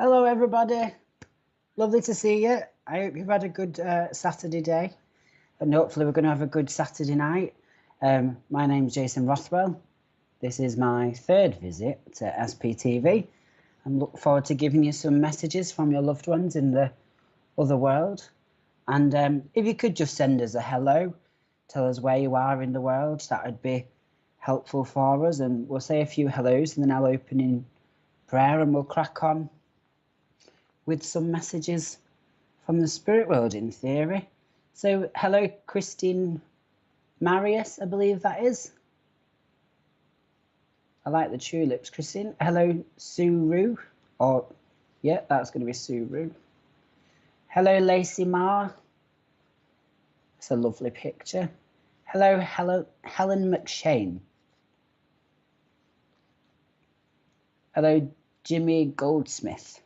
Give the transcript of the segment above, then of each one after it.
Hello, everybody. Lovely to see you. I hope you've had a good Saturday day, and hopefully we're going to have a good Saturday night. My name's Jason Rothwell. This is my third visit to SPTV. I look forward to giving you some messages from your loved ones in the other world. And if you could just send us a hello, tell us where you are in the world, that would be helpful for us. And we'll say a few hellos, and then I'll open in prayer, and we'll crack on with some messages from the spirit world in theory. So, hello, Christine Marius, I believe that is. I like the tulips, Christine. Hello, Suru. Or, yeah, that's going to be Suru. Hello, Lacey Marr. It's a lovely picture. Hello, Helen McShane. Hello, Jimmy Goldsmith.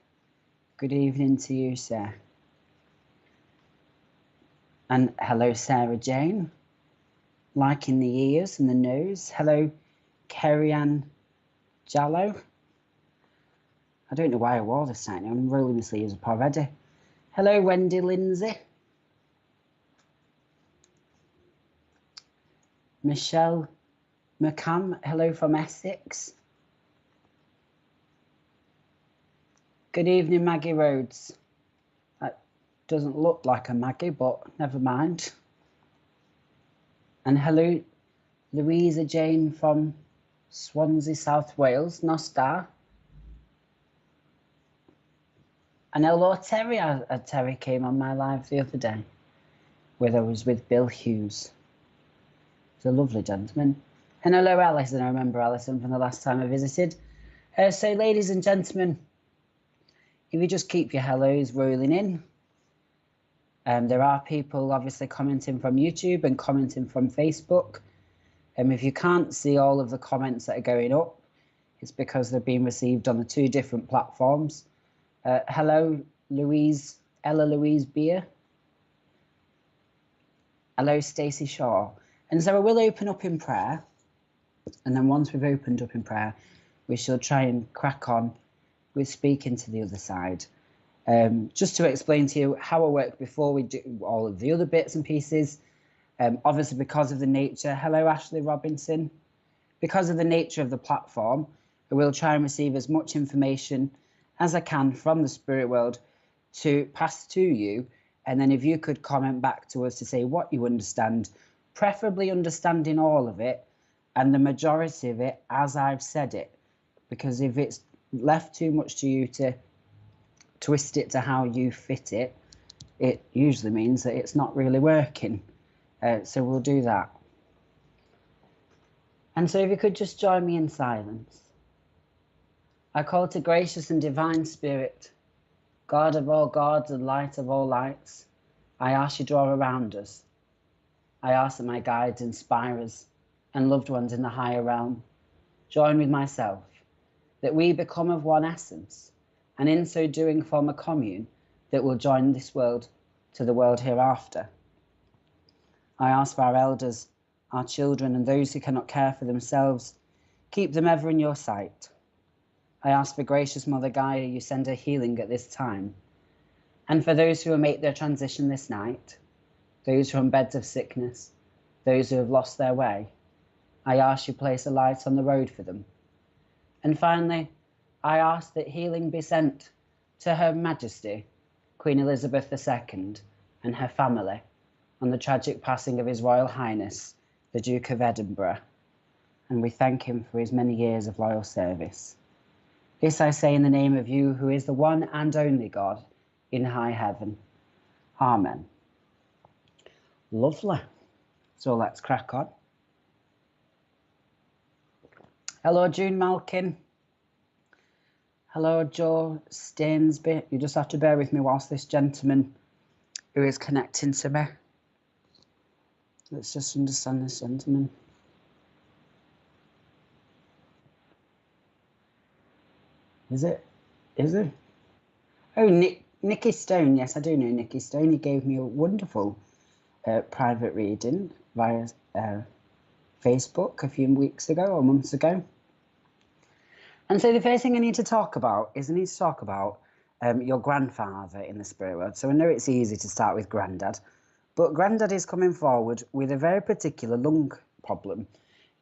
Good evening to you, sir. And hello, Sarah Jane. Liking the ears and the nose. Hello, Kerry-Ann Jallo. I don't know why I wore this tonight. I'm rolling my sleeves up already. Hello, Wendy Lindsay. Michelle McCann. Hello from Essex. Good evening, Maggie Rhodes. That doesn't look like a Maggie, but never mind. And hello, Louisa Jane from Swansea, South Wales, Nostar. And hello, Terry. Terry came on my live the other day, where I was with Bill Hughes. He's a lovely gentleman. And hello, Alison. I remember Alison from the last time I visited. So, ladies and gentlemen, if you just keep your hellos rolling in. There are people obviously commenting from YouTube and commenting from Facebook. If you can't see all of the comments that are going up, it's because they're being received on the two different platforms. Hello, Ella Louise Beer. Hello, Stacey Shaw. And so I will open up in prayer. And then once we've opened up in prayer, we shall try and crack on with speaking to the other side. Just to explain to you how I work before we do all of the other bits and pieces. Obviously, because of the nature, hello, Ashley Robinson. Because of the nature of the platform, I will try and receive as much information as I can from the spirit world to pass to you. And then if you could comment back to us to say what you understand, preferably understanding all of it and the majority of it as I've said it. Because if it's left too much to you to twist it to how you fit it, it usually means that it's not really working. So we'll do that. And so if you could just join me in silence. I call to gracious and divine spirit, God of all gods and light of all lights, I ask you draw around us. I ask that my guides, inspirers, and loved ones in the higher realm join with myself, that we become of one essence, and in so doing form a commune that will join this world to the world hereafter. I ask for our elders, our children, and those who cannot care for themselves, keep them ever in your sight. I ask for gracious Mother Gaia, you send her healing at this time. And for those who will make their transition this night, those who are on beds of sickness, those who have lost their way, I ask you place a light on the road for them. And finally, I ask that healing be sent to Her Majesty, Queen Elizabeth II, and her family on the tragic passing of His Royal Highness, the Duke of Edinburgh. And we thank him for his many years of loyal service. This I say in the name of you, who is the one and only God in high heaven. Amen. Lovely. So let's crack on. Hello, June Malkin. Hello, Joe Stainsby. You just have to bear with me whilst this gentleman who is connecting to me. Let's just understand this gentleman. Is it? Is it? Oh, Nicky Stone. Yes, I do know Nicky Stone. He gave me a wonderful private reading via Facebook a few weeks ago or months ago. And so the first thing I need to talk about your grandfather in the spirit world. So I know it's easy to start with granddad, but granddad is coming forward with a very particular lung problem.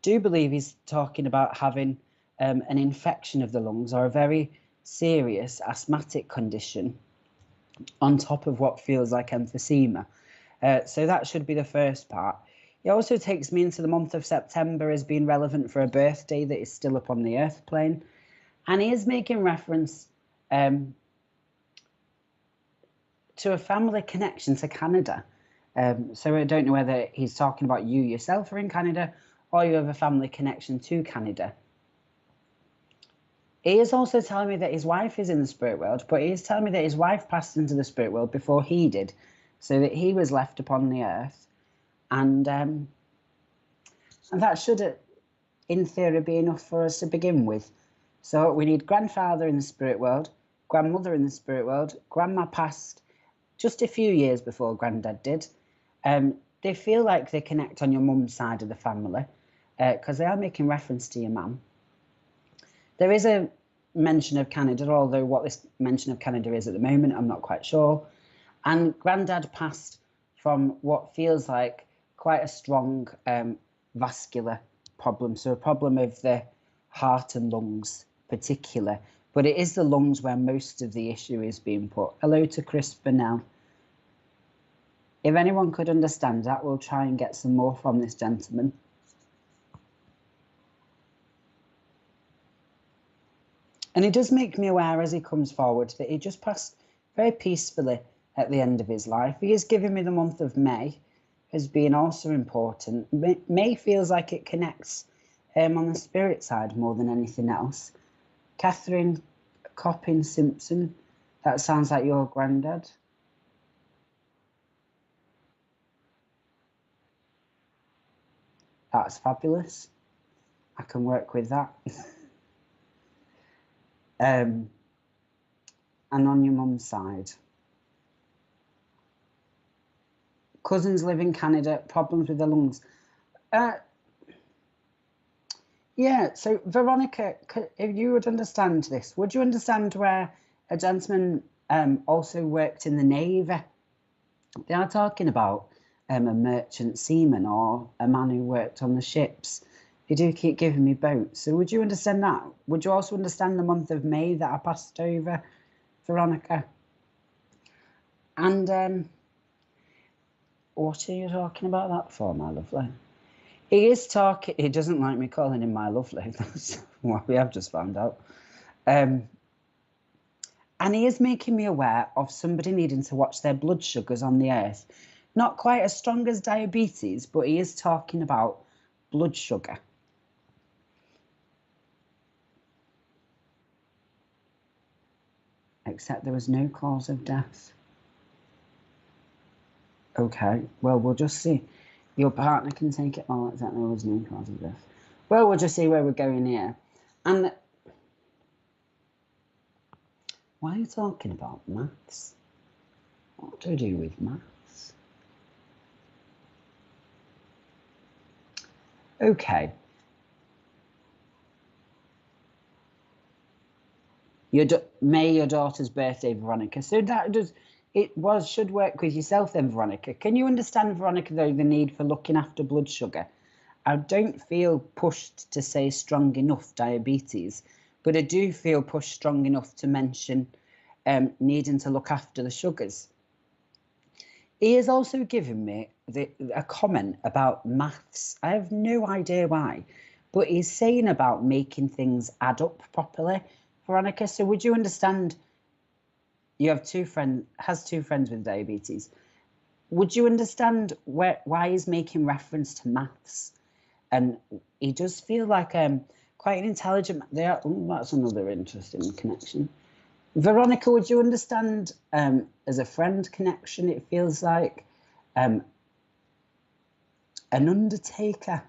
Do believe he's talking about having an infection of the lungs or a very serious asthmatic condition on top of what feels like emphysema. So that should be the first part. It also takes me into the month of September as being relevant for a birthday that is still up on the earth plane. And he is making reference to a family connection to Canada. So I don't know whether he's talking about you yourself are in Canada or you have a family connection to Canada. He is also telling me that his wife is in the spirit world, but he is telling me that his wife passed into the spirit world before he did, so that he was left upon the earth. And that should, in theory, be enough for us to begin with. So we need grandfather in the spirit world, grandmother in the spirit world, grandma passed just a few years before granddad did. They feel like they connect on your mum's side of the family, because they are making reference to your mum. There is a mention of Canada, although what this mention of Canada is at the moment, I'm not quite sure. And granddad passed from what feels like quite a strong vascular problem, so a problem of the heart and lungs particular, but it is the lungs where most of the issue is being put. Hello to Chris Burnell. If anyone could understand that, we'll try and get some more from this gentleman. And it does make me aware as he comes forward that he just passed very peacefully at the end of his life. He is giving me the month of May as being also important. May feels like it connects on the spirit side more than anything else. Catherine Coppin Simpson, that sounds like your granddad. That's fabulous. I can work with that. And on your mum's side. Cousins live in Canada, problems with the lungs. Yeah, so Veronica, if you would understand this, would you understand where a gentleman also worked in the Navy? They are talking about a merchant seaman or a man who worked on the ships. They do keep giving me boats. So would you understand that? Would you also understand the month of May that I passed over, Veronica? And what are you talking about that for, my lovely? He is talking, he doesn't like me calling him my lovely. That's what we have just found out. And he is making me aware of somebody needing to watch their blood sugars on the earth. Not quite as strong as diabetes, but he is talking about blood sugar. Except there was no cause of death. Okay, well, we'll just see. Your partner can take it all, except there was no cause of death. Well, we'll just see where we're going here. And why are you talking about maths? What to do with maths? Okay. May your daughter's birthday, Veronica. So that does, should work with yourself then, Veronica. Can you understand, Veronica, though, the need for looking after blood sugar? I don't feel pushed to say strong enough diabetes, but I do feel pushed strong enough to mention needing to look after the sugars. He has also given me a comment about maths. I have no idea why, but he's saying about making things add up properly, Veronica. So would you understand? You have two friends with diabetes. Would you understand why he's making reference to maths? And he does feel like quite an intelligent. That's another interesting connection. Veronica, would you understand as a friend connection? It feels like an undertaker.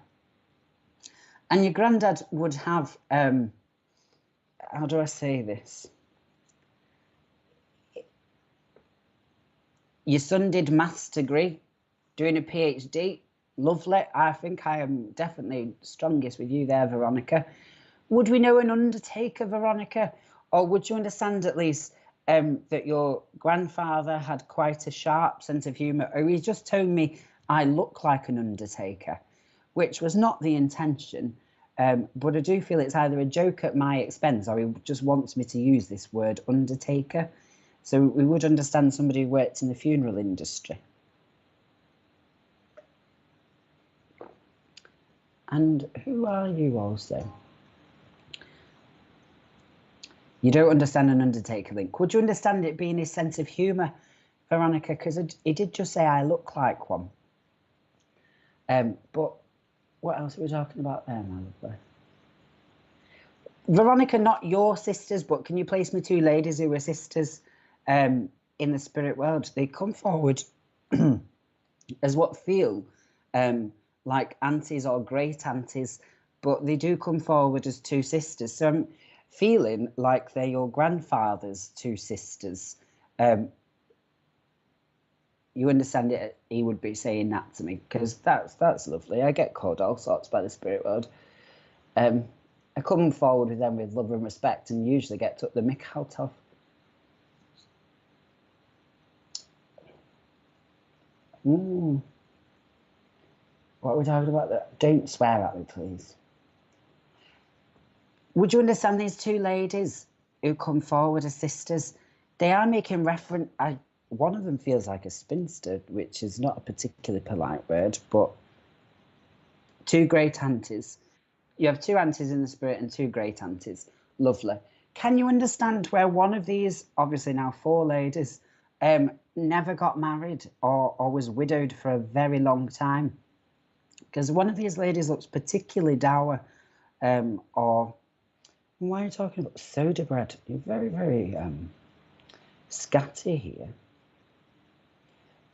And your granddad would have, how do I say this? Your son did maths degree, doing a PhD. Lovely. I think I am definitely strongest with you there, Veronica. Would we know an undertaker, Veronica? Or would you understand at least that your grandfather had quite a sharp sense of humour, or he just told me I look like an undertaker, which was not the intention. But I do feel it's either a joke at my expense or he just wants me to use this word undertaker. So we would understand somebody who worked in the funeral industry. And who are you also? You don't understand an undertaker link. Would you understand it being his sense of humour, Veronica? Because he did just say I look like one. But what else are we talking about there, my lovely? Veronica, not your sisters, but can you place me two ladies who were sisters in the spirit world? They come forward as what feel like aunties or great aunties, but they do come forward as two sisters. So I'm feeling like they're your grandfather's two sisters. You understand it? He would be saying that to me, because that's lovely. I get called all sorts by the spirit world. I come forward with them with love and respect, and usually get took the mick out of. What are we talking about there? Don't swear at me, please. Would you understand these two ladies who come forward as sisters? They are making reference. One of them feels like a spinster, which is not a particularly polite word, but two great aunties. You have two aunties in the spirit and two great aunties. Lovely. Can you understand where one of these, obviously now four ladies, never got married or was widowed for a very long time? Because one of these ladies looks particularly dour, or why are you talking about soda bread? You're very, very scatty here.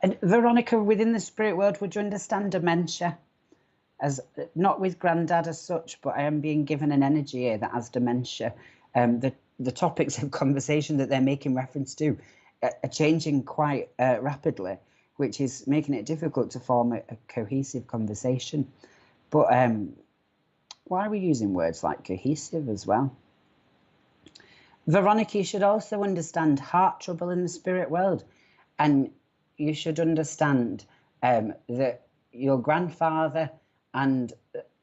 And Veronica, within the spirit world, would you understand dementia? As not with Grandad as such, but I am being given an energy here that has dementia. The topics of conversation that they're making reference to are changing quite rapidly, which is making it difficult to form a cohesive conversation. But why are we using words like cohesive as well? Veronica, you should also understand heart trouble in the spirit world, and you should understand that your grandfather and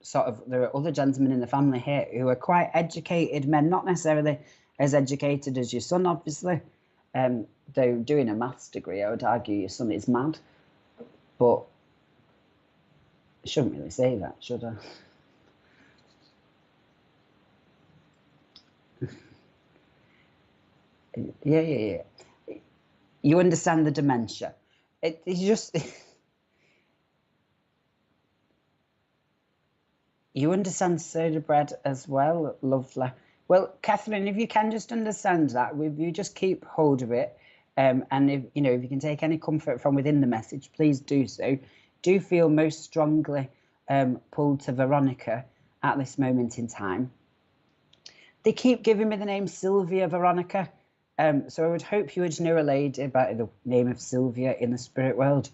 sort of there are other gentlemen in the family here who are quite educated men, not necessarily as educated as your son, obviously. Though doing a maths degree, I would argue your son is mad. But I shouldn't really say that, should I? Yeah. You understand the dementia. It's just... You understand soda bread as well, lovely. Well, Catherine, if you can just understand that, if you just keep hold of it, and if you can take any comfort from within the message, please do so. Do feel most strongly pulled to Veronica at this moment in time. They keep giving me the name Sylvia Veronica, so I would hope you would know a lady by the name of Sylvia in the spirit world.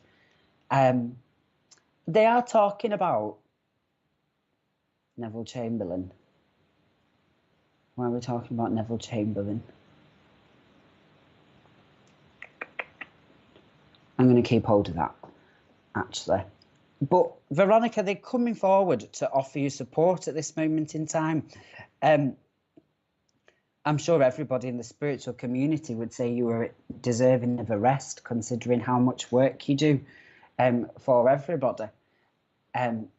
They are talking about Neville Chamberlain. Why are we talking about Neville Chamberlain? I'm going to keep hold of that, actually. But Veronica, they're coming forward to offer you support at this moment in time. I'm sure everybody in the spiritual community would say you were deserving of a rest, considering how much work you do for everybody.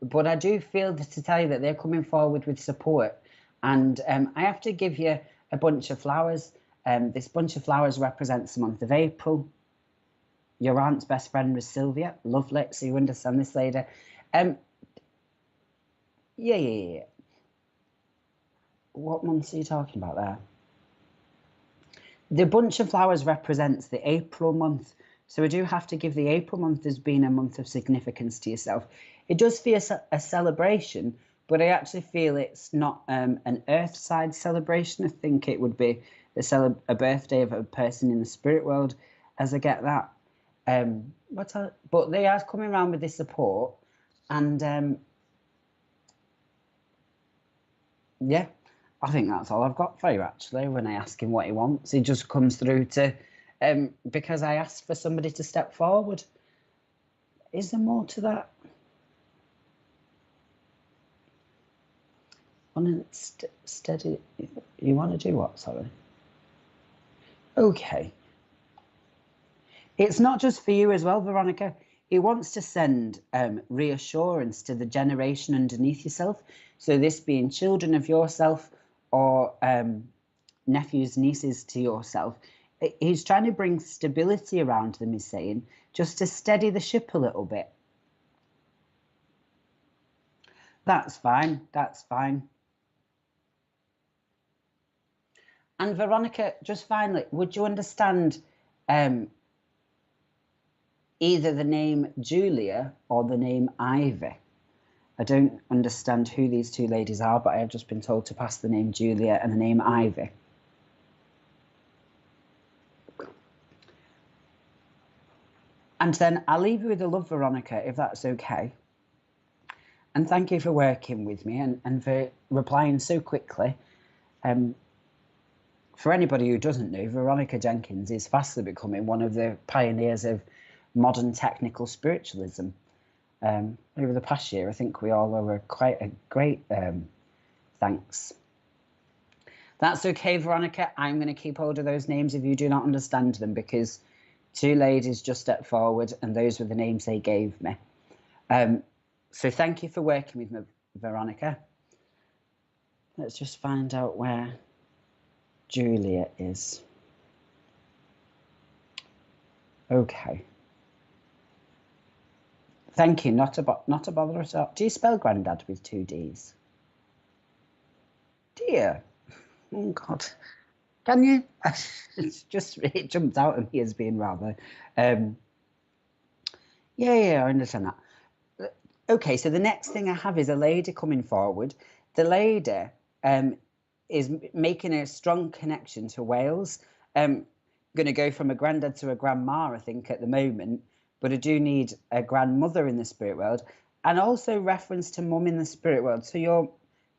But I do feel to tell you that they're coming forward with support. And I have to give you a bunch of flowers. This bunch of flowers represents the month of April. Your aunt's best friend was Sylvia. Lovely. So you understand this lady. Yeah. What months are you talking about there? The bunch of flowers represents the April month. So we do have to give the April month as being a month of significance to yourself. It does feel a celebration, but I actually feel it's not an earth-side celebration. I think it would be a birthday of a person in the spirit world, as I get that. But they are coming around with this support, and yeah, I think that's all I've got for you, actually. When I ask him what he wants, he just comes through to, because I asked for somebody to step forward. Is there more to that? Steady. You want to do what? Sorry. Okay. It's not just for you as well, Veronica. He wants to send reassurance to the generation underneath yourself. So this being children of yourself or nephews, nieces to yourself. He's trying to bring stability around them, he's saying, just to steady the ship a little bit. That's fine. That's fine. And Veronica, just finally, would you understand either the name Julia or the name Ivy? I don't understand who these two ladies are, but I have just been told to pass the name Julia and the name Ivy. And then I'll leave you with the love, Veronica, if that's okay. And thank you for working with me and for replying so quickly. For anybody who doesn't know, Veronica Jenkins is fastly becoming one of the pioneers of modern technical spiritualism. Over the past year, I think we all owe her quite a great thanks. That's okay, Veronica. I'm going to keep hold of those names if you do not understand them, because two ladies just stepped forward and those were the names they gave me. So thank you for working with me, Veronica. Let's just find out where Julia is. Okay. Thank you. Not a bother at all. Do you spell Grandad with 2 Ds? Dear. Oh, God. Can you? It jumped out at me as being rather. Yeah, I understand that. Okay, so the next thing I have is a lady coming forward. The lady is making a strong connection to Wales. Going to go from a granddad to a grandma, I think, at the moment. But I do need a grandmother in the spirit world, and also reference to mum in the spirit world. So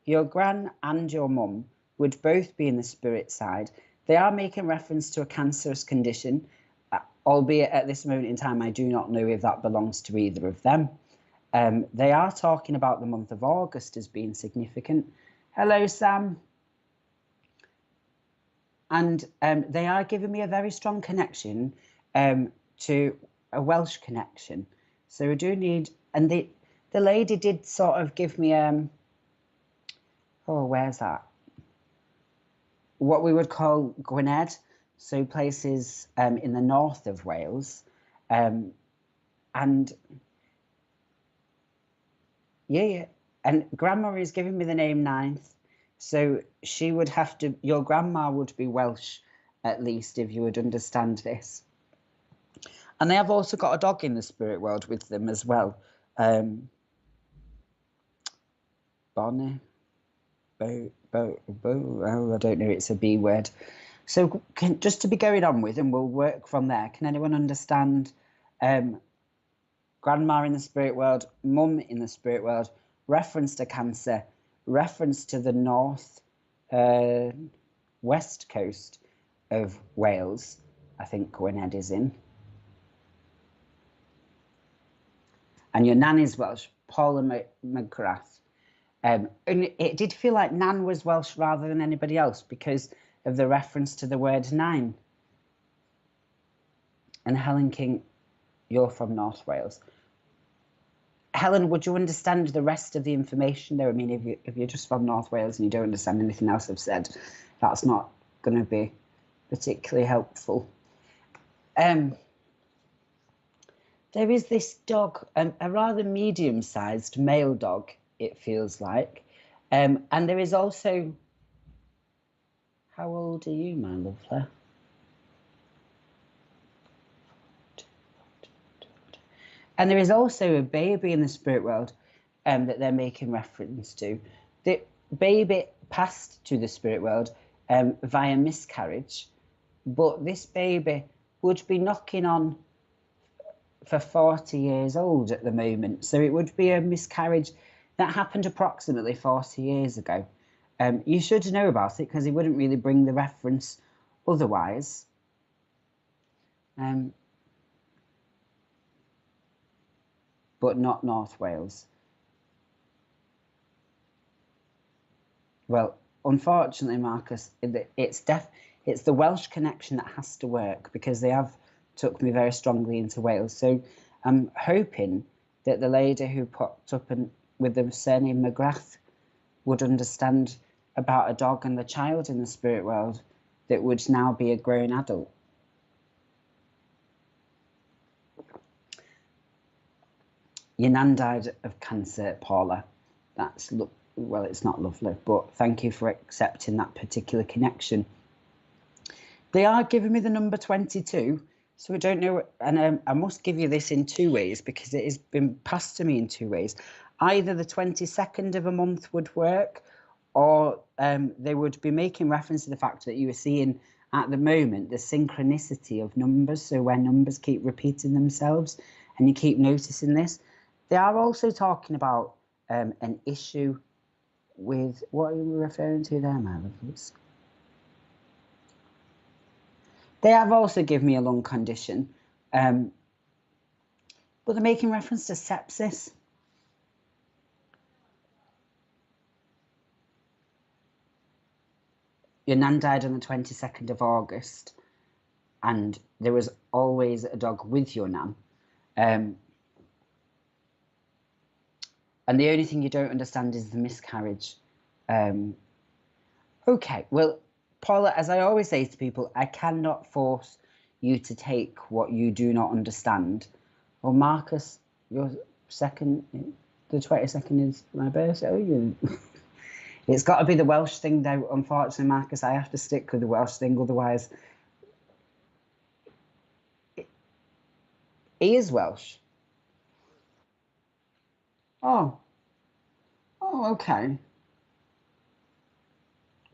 your gran and your mum would both be in the spirit side. They are making reference to a cancerous condition, albeit at this moment in time, I do not know if that belongs to either of them. They are talking about the month of August as being significant. Hello, Sam. And they are giving me a very strong connection to a Welsh connection. So I do need, and the lady did sort of give me where's that? What we would call Gwynedd, so places in the north of Wales, and yeah, and grandma is giving me the name Ninth, so she would have to. Your grandma would be Welsh, at least, if you would understand this. And they have also got a dog in the spirit world with them as well. Bonnie. I don't know, it's a B word. So just to be going on with, and we'll work from there. Can anyone understand grandma in the spirit world, mum in the spirit world, reference to cancer, reference to the north west coast of Wales, I think Gwynedd is in. And your nan is Welsh, Paula McGrath. And it did feel like Nan was Welsh rather than anybody else because of the reference to the word 9. And Helen King, you're from North Wales. Helen, would you understand the rest of the information there? I mean, if you're just from North Wales and you don't understand anything else I've said, that's not going to be particularly helpful. There is this dog, a rather medium-sized male dog, it feels like. And there is also... How old are you, my lovely? And there is also a baby in the spirit world that they're making reference to. The baby passed to the spirit world via miscarriage, but this baby would be knocking on for 40 years old at the moment. So it would be a miscarriage that happened approximately 40 years ago. You should know about it because he wouldn't really bring the reference otherwise. But not North Wales. Well, unfortunately, Marcus, it's the Welsh connection that has to work because they have took me very strongly into Wales. So I'm hoping that the lady who popped up with the surname McGrath would understand about a dog and the child in the spirit world that would now be a grown adult. Your nan died of cancer, Paula. Well, it's not lovely, but thank you for accepting that particular connection. They are giving me the number 22, so I don't know, and I must give you this in two ways because it has been passed to me in two ways. Either the 22nd of a month would work, or they would be making reference to the fact that you were seeing at the moment the synchronicity of numbers, so where numbers keep repeating themselves, and you keep noticing this. They are also talking about an issue with, what are you referring to there, my lovelies? They have also given me a lung condition, but they're making reference to sepsis. Your nan died on the 22nd of August, and there was always a dog with your nan. And the only thing you don't understand is the miscarriage. Okay, well, Paula, as I always say to people, I cannot force you to take what you do not understand. Well, Marcus, your the 22nd is my birthday. It's got to be the Welsh thing, though. Unfortunately, Marcus, I have to stick with the Welsh thing, otherwise. He is Welsh. Oh, okay.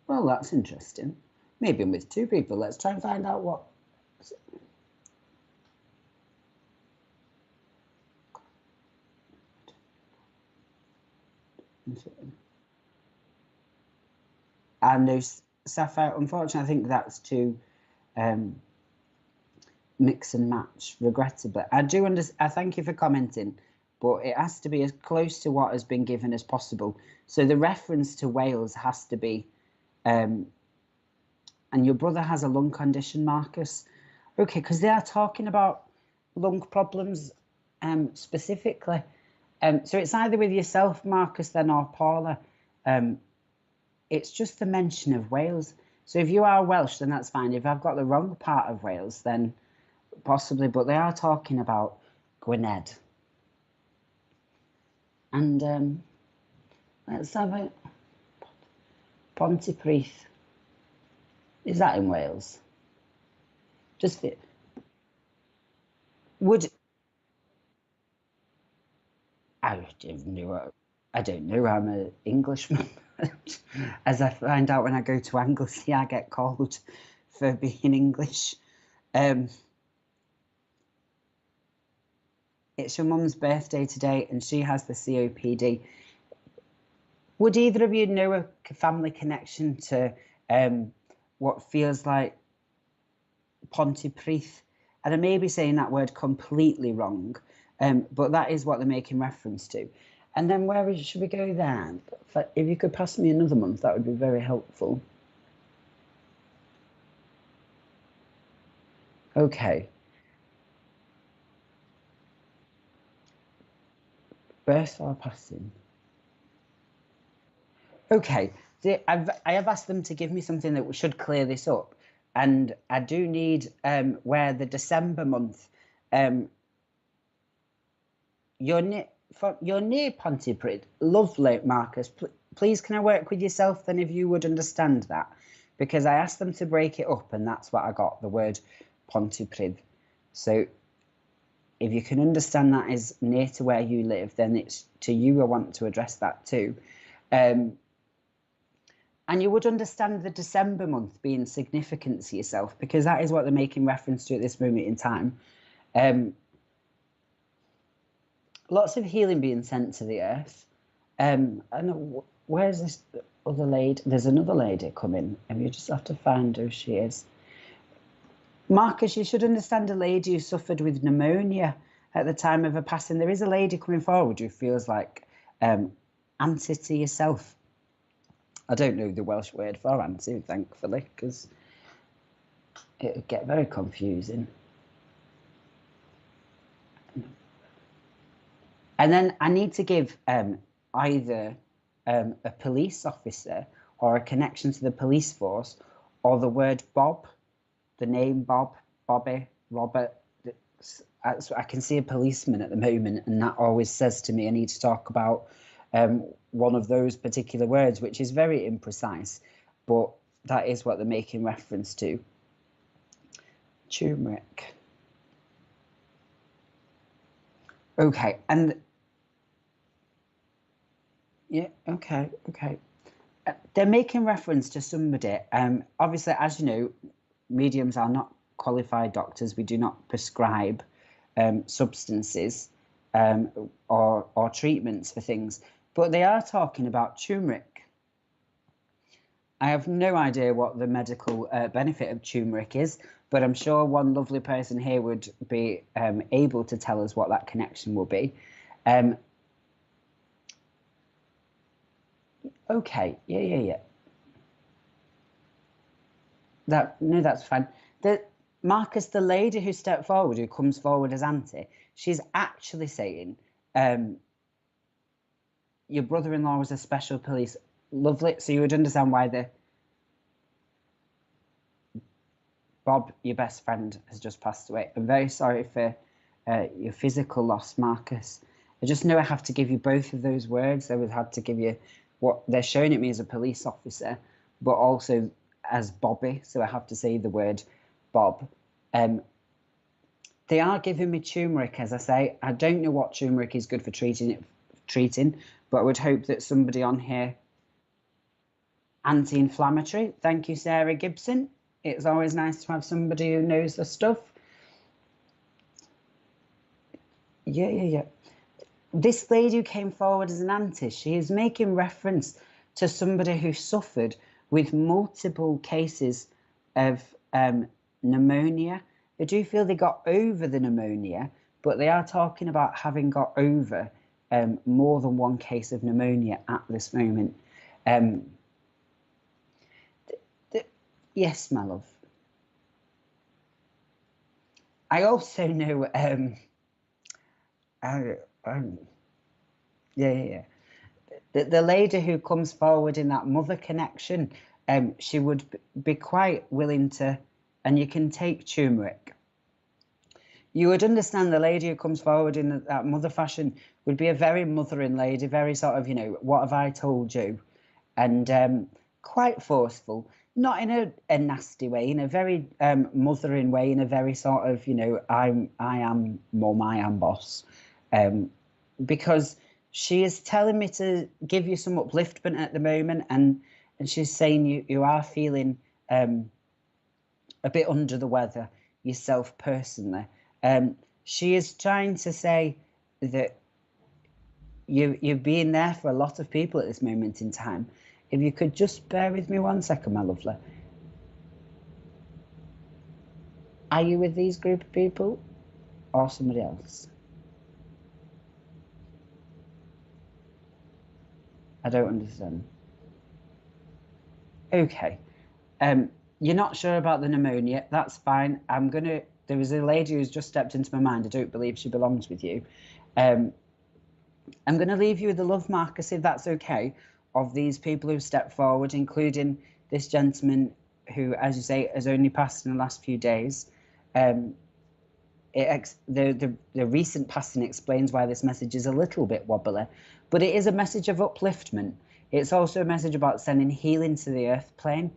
Well, that's interesting. Maybe I'm with two people. Let's try and find out what. And no Sapphire. Unfortunately, I think that's too mix and match. Regrettably, I do understand. I thank you for commenting, but it has to be as close to what has been given as possible. So the reference to Wales has to be. And your brother has a lung condition, Marcus. Okay, because they are talking about lung problems specifically. So it's either with yourself, Marcus, then, or Paula. It's just the mention of Wales. So if you are Welsh, then that's fine. If I've got the wrong part of Wales, then possibly. But they are talking about Gwynedd. And let's have it. Pontypridd. Is that in Wales? Just would I don't know. I'm an Englishman. As I find out when I go to Anglesey, I get called for being English. It's your mum's birthday today, and she has the COPD. Would either of you know a family connection to what feels like Pontypridd? And I may be saying that word completely wrong, but that is what they're making reference to. And then where should we go there? If you could pass me another month, that would be very helpful. Okay. Birth or passing? Okay. I have asked them to give me something that should clear this up. And I do need where the December month, you're near Pontypridd. Lovely, Marcus. Please, can I work with yourself then if you would understand that? Because I asked them to break it up, and that's what I got, the word Pontypridd. So if you can understand that is near to where you live, then it's to you I want to address that too. And you would understand the December month being significant to yourself, because that is what they're making reference to at this moment in time. Lots of healing being sent to the earth. And where's this other lady? There's another lady coming, and you just have to find who she is. Marcus, you should understand a lady who suffered with pneumonia at the time of her passing. There is a lady coming forward who feels like auntie to yourself. I don't know the Welsh word for auntie, thankfully, because it would get very confusing. And then I need to give either a police officer or a connection to the police force, or the word Bob, the name Bob, Bobby, Robert. I can see a policeman at the moment, and that always says to me I need to talk about one of those particular words, which is very imprecise, but that is what they're making reference to. Turmeric. Okay, and yeah, okay. They're making reference to somebody. Obviously, as you know, mediums are not qualified doctors. We do not prescribe substances or treatments for things, but they are talking about turmeric. I have no idea what the medical benefit of turmeric is, but I'm sure one lovely person here would be able to tell us what that connection will be. Okay, yeah. That's fine. Marcus, the lady who stepped forward, who comes forward as auntie, she's actually saying, your brother-in-law was a special police. Lovely. So you would understand why Bob, your best friend, has just passed away. I'm very sorry for your physical loss, Marcus. I just know I have to give you both of those words. I would have to give you what they're showing at me as a police officer, but also as Bobby. So I have to say the word Bob. They are giving me turmeric, as I say. I don't know what turmeric is good for treating, but I would hope that somebody on here, anti-inflammatory. Thank you, Sarah Gibson. It's always nice to have somebody who knows the stuff. Yeah. This lady who came forward as an auntie, she is making reference to somebody who suffered with multiple cases of pneumonia. I do feel they got over the pneumonia, but they are talking about having got over more than one case of pneumonia at this moment. Yes, my love. I also know yeah. The lady who comes forward in that mother connection, she would be quite willing to, and you can take turmeric. You would understand the lady who comes forward in that mother fashion would be a very mothering lady, very sort of, what have I told you? And quite forceful, not in a nasty way, in a very mothering way, in a very sort of, I am mum, I am boss. Because she is telling me to give you some upliftment at the moment, and she's saying you are feeling a bit under the weather yourself personally. She is trying to say that you're being there for a lot of people at this moment in time. If you could just bear with me 1 second, my lovely. Are you with these group of people or somebody else? I don't understand. Okay. You're not sure about the pneumonia. That's fine. There was a lady who's just stepped into my mind. I don't believe she belongs with you. I'm going to leave you with the love, Marcus, if that's okay, of these people who stepped forward, including this gentleman who, as you say, has only passed in the last few days. The recent passing explains why this message is a little bit wobbly, but it is a message of upliftment. It's also a message about sending healing to the earth plane,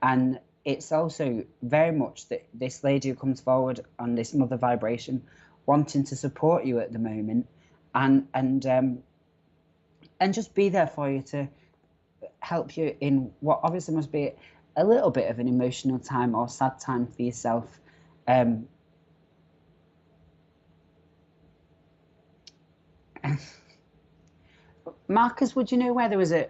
and it's also very much that this lady who comes forward on this mother vibration wanting to support you at the moment, and just be there for you to help you in what obviously must be a little bit of an emotional time or sad time for yourself. Marcus, would you know where there was a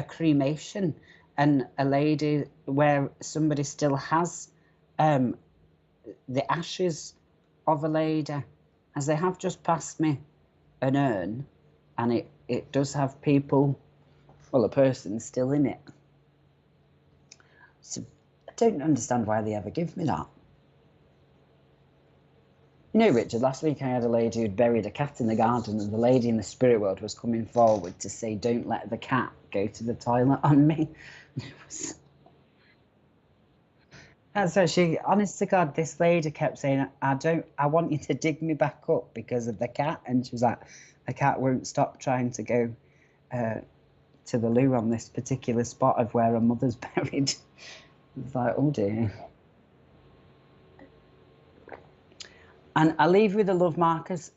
cremation and a lady where somebody still has the ashes of a lady, as they have just passed me an urn, and it does have people, well, a person still in it. So I don't understand why they ever give me that. You know, Richard, last week I had a lady who'd buried a cat in the garden, and the lady in the spirit world was coming forward to say, don't let the cat go to the toilet on me. And so she, honest to God, this lady kept saying, I want you to dig me back up because of the cat. And she was like, the cat won't stop trying to go to the loo on this particular spot of where her mother's buried. It's like, oh dear. And I'll leave you with the love, Marcus.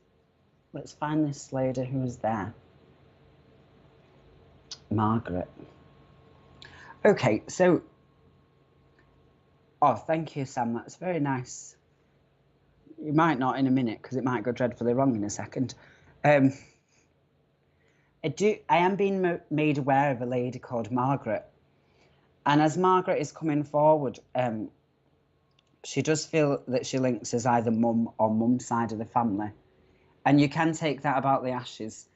Let's find this lady who was there. Margaret. Okay, so... Oh, thank you, Sam. That's very nice. You might not in a minute, because it might go dreadfully wrong in a second. I am being made aware of a lady called Margaret. And as Margaret is coming forward, she does feel that she links as either mum or mum's side of the family. And you can take that about the ashes.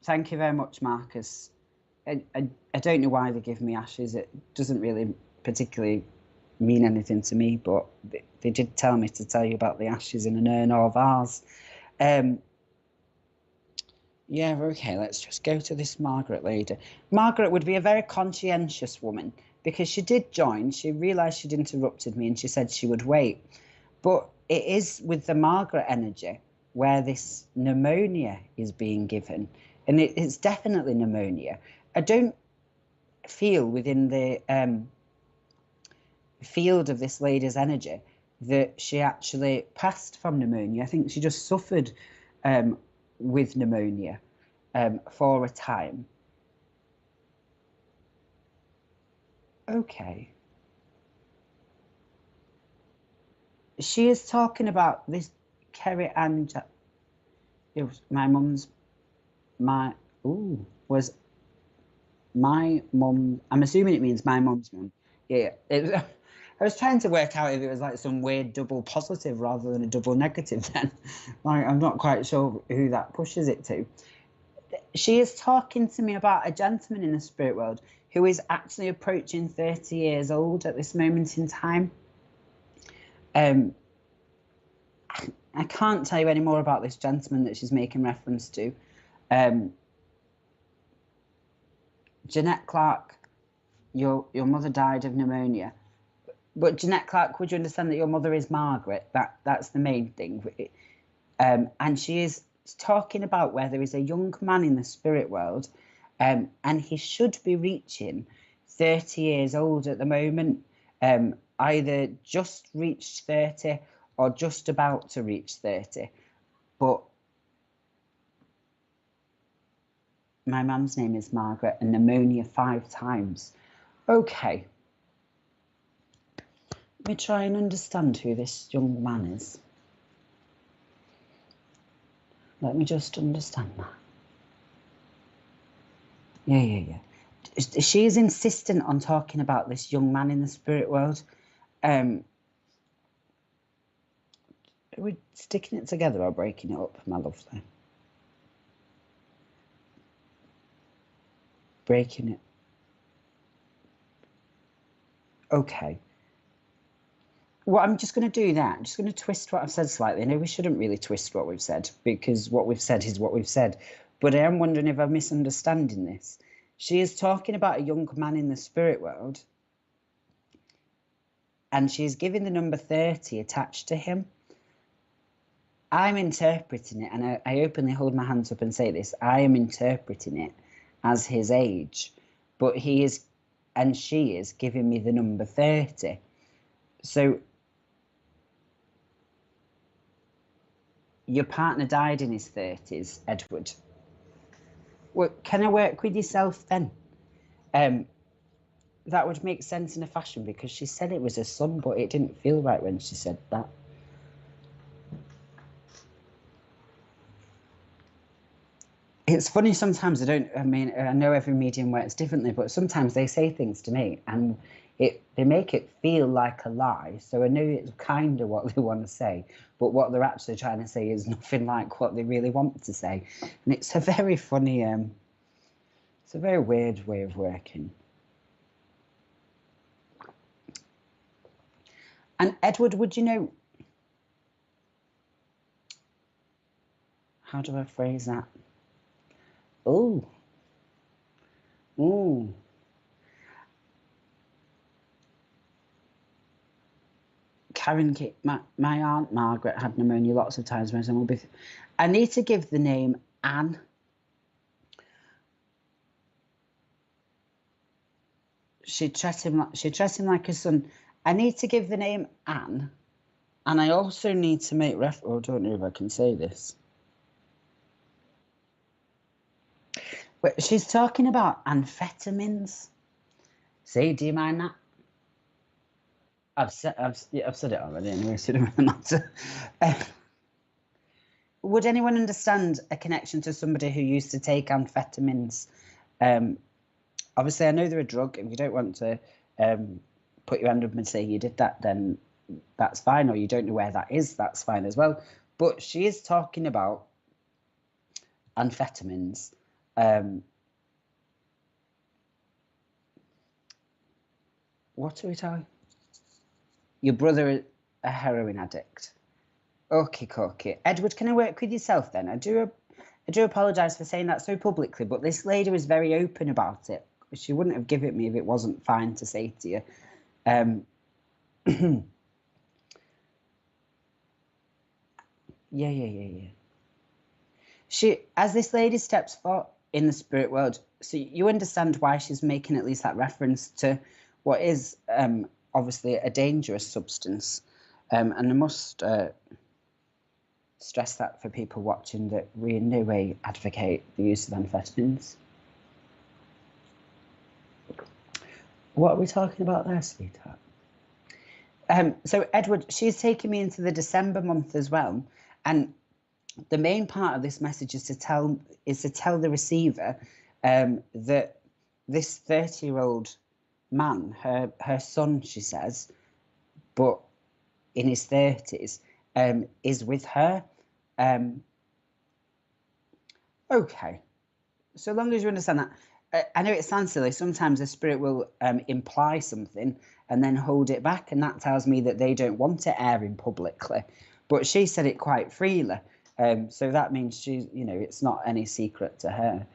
Thank you very much, Marcus. I don't know why they give me ashes. It doesn't really particularly mean anything to me, but they did tell me to tell you about the ashes in an urn or vase. Yeah, okay, let's just go to this Margaret lady. Margaret would be a very conscientious woman, because she did join. She realised she'd interrupted me and she said she would wait. But it is with the Margaret energy where this pneumonia is being given. And it's definitely pneumonia. I don't feel within the field of this lady's energy that she actually passed from pneumonia. I think she just suffered with pneumonia for a time. Okay. She is talking about this Kerry and it was my mum's was my mum. I'm assuming it means my mum's mum. Yeah. I was trying to work out if it was like some weird double positive rather than a double negative then. Like, I'm not quite sure who that pushes it to. She is talking to me about a gentleman in the spirit world who is actually approaching 30 years old at this moment in time. I can't tell you any more about this gentleman that she's making reference to. Jeanette Clark, your mother died of pneumonia. But Jeanette Clark, would you understand that your mother is Margaret? That's the main thing. And she is talking about where there is a young man in the spirit world, and he should be reaching 30 years old at the moment, either just reached 30 or just about to reach 30. But my mum's name is Margaret, and pneumonia 5 times. Okay. Let me try and understand who this young man is. Let me just understand that. Yeah. She is insistent on talking about this young man in the spirit world. Are we sticking it together or breaking it up, my lovely? Breaking it. Okay. Well, I'm just going to do that. I'm just going to twist what I've said slightly. I know we shouldn't really twist what we've said, because what we've said is what we've said. But I am wondering if I'm misunderstanding this. She is talking about a young man in the spirit world, and she's giving the number 30 attached to him. I'm interpreting it, and I openly hold my hands up and say this, I am interpreting it as his age, but he is, and she is giving me the number 30. So your partner died in his 30s, Edward. Well, can I work with yourself then? That would make sense in a fashion, because she said it was her son, but it didn't feel right when she said that. It's funny sometimes. I mean, I know every medium works differently, but sometimes they say things to me and they make it feel like a lie. So I know it's kind of what they want to say, but what they're actually trying to say is nothing like what they really want to say. And it's a very funny, it's a very weird way of working. And Edward, would you know, how do I phrase that? Oh. Ooh. Karen, my aunt Margaret had pneumonia lots of times when someone will be. I need to give the name Anne. She treats him like a son. I need to give the name Anne, and I also need to make Oh, I don't know if I can say this. But she's talking about amphetamines. See, do you mind that? I've said it already anyway, so it doesn't really matter. Would anyone understand a connection to somebody who used to take amphetamines? Obviously, I know they're a drug. If you don't want to put your hand up and say you did that, then that's fine. Or you don't know where that is, that's fine as well. But she is talking about amphetamines. What are we talking? Your brother is a heroin addict. Okay. Edward, can I work with yourself then? I do apologise for saying that so publicly, but this lady was very open about it. She wouldn't have given it me if it wasn't fine to say to you. Yeah. She, as this lady steps forward in the spirit world, so you understand why she's making at least that reference to what is obviously a dangerous substance. And I must stress that for people watching, that we in no way advocate the use of amphetamines. What are we talking about there, sweetheart? So Edward, she's taking me into the December month as well, and the main part of this message is to tell the receiver that this 30-year-old man, her son, she says, but in his 30s, is with her. Okay, so long as you understand that. I know it sounds silly. Sometimes the spirit will imply something and then hold it back, and that tells me that they don't want it airing publicly. But she said it quite freely, so that means she's, it's not any secret to her.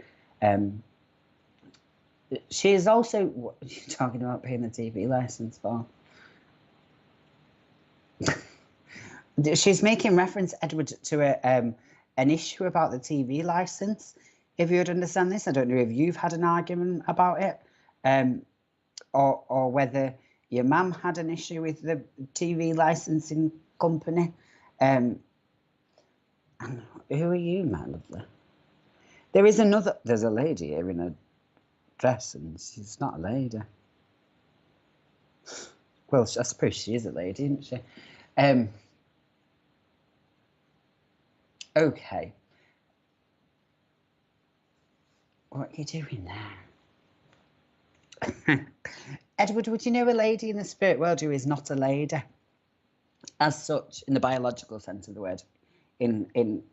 She is also, what are you talking about paying the TV license for? She's making reference, Edward, to an issue about the TV license. If you would understand this, I don't know if you've had an argument about it, or whether your mum had an issue with the TV licensing company. And who are you, my lovely? There's a lady here in a dress, and she's not a lady. Well, I suppose she is a lady, isn't she? Okay. What are you doing there? Edward, would you know a lady in the spirit world who is not a lady as such, in the biological sense of the word,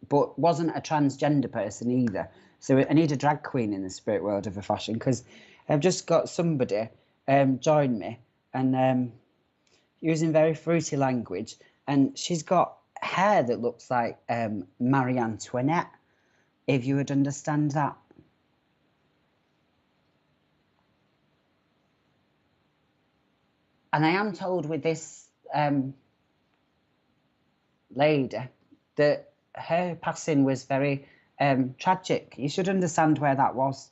but wasn't a transgender person either? So I need a drag queen in the spirit world of a fashion, because I've just got somebody join me, and using very fruity language, and she's got hair that looks like Marie Antoinette, if you would understand that. And I am told with this lady that her passing was very tragic. You should understand where that was.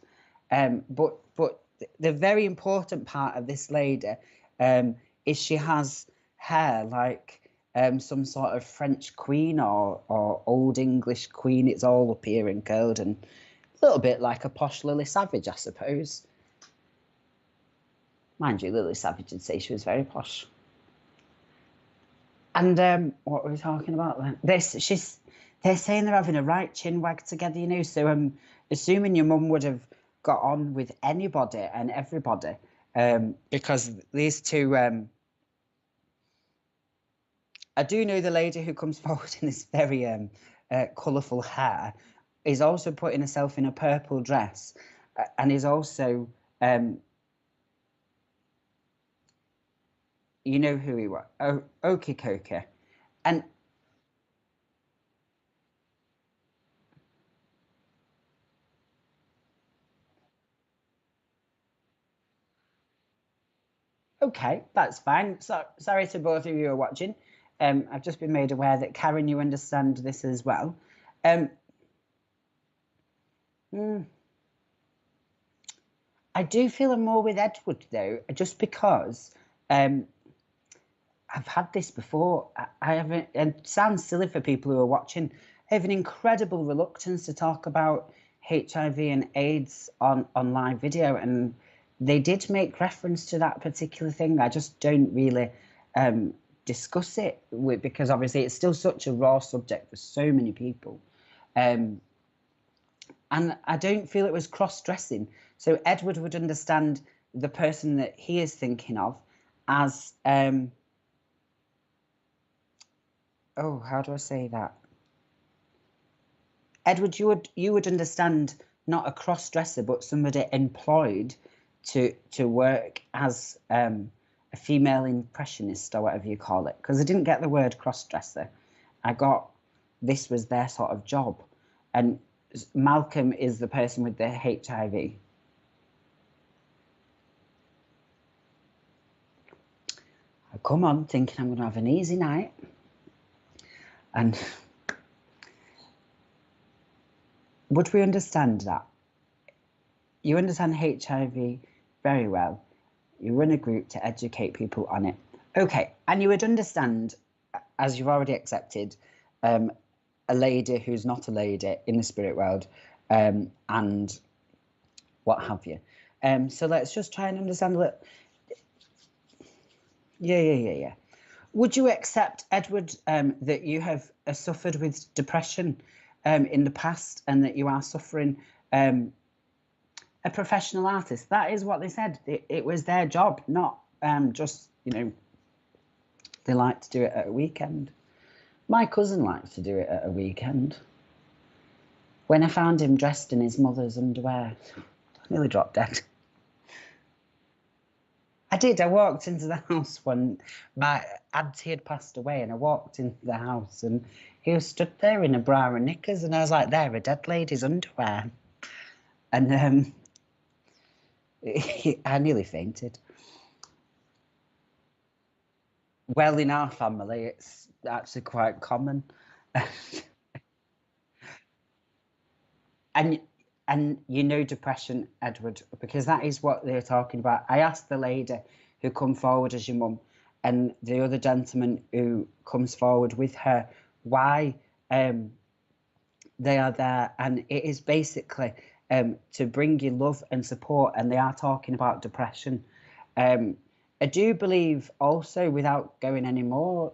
But the very important part of this lady is she has hair like some sort of French queen or Old English queen. It's all up here and curled, and a little bit like a posh Lily Savage, I suppose. Mind you, Lily Savage would say she was very posh. And what were we talking about then? They're saying they're having a right chin wag together, so assuming your mum would have got on with anybody and everybody, because these two, I do know the lady who comes forward in this very colourful hair is also putting herself in a purple dress, and is also, you know who he was, Okikoke, and okay, that's fine. So sorry to both of you who are watching. I've just been made aware that Karen, you understand this as well. I do feel more with Edward though, just because I've had this before. I have, it sounds silly for people who are watching, I have an incredible reluctance to talk about HIV and AIDS on live video, and they did make reference to that particular thing. I just don't really discuss it because obviously it's still such a raw subject for so many people. And I don't feel it was cross-dressing. So Edward would understand the person that he is thinking of as, oh, how do I say that? Edward, you would understand not a cross-dresser, but somebody employed to work as a female impressionist or whatever you call it. Because I didn't get the word cross-dresser. I got this was their sort of job. And Malcolm is the person with the HIV. I come on thinking I'm going to have an easy night. And would we understand that? You understand HIV very well. You run a group to educate people on it. Okay, and you would understand, as you've already accepted, a lady who's not a lady in the spirit world, and what have you. So let's just try and understand a little. Yeah. Would you accept, Edward, that you have suffered with depression in the past, and that you are suffering a professional artist? That is what they said. It was their job, not just, you know, they like to do it at a weekend. My cousin likes to do it at a weekend. When I found him dressed in his mother's underwear, I nearly dropped dead. I did. I walked into the house when my auntie had passed away, and I walked into the house and he was stood there in a bra and knickers, and I was like, there, a dead lady's underwear. And I nearly fainted. Well, in our family, it's actually quite common. And you know depression, Edward, because that is what they're talking about. I asked the lady who come forward as your mum and the other gentleman who comes forward with her why they are there, and it is basically to bring you love and support, and they are talking about depression. I do believe also, without going any more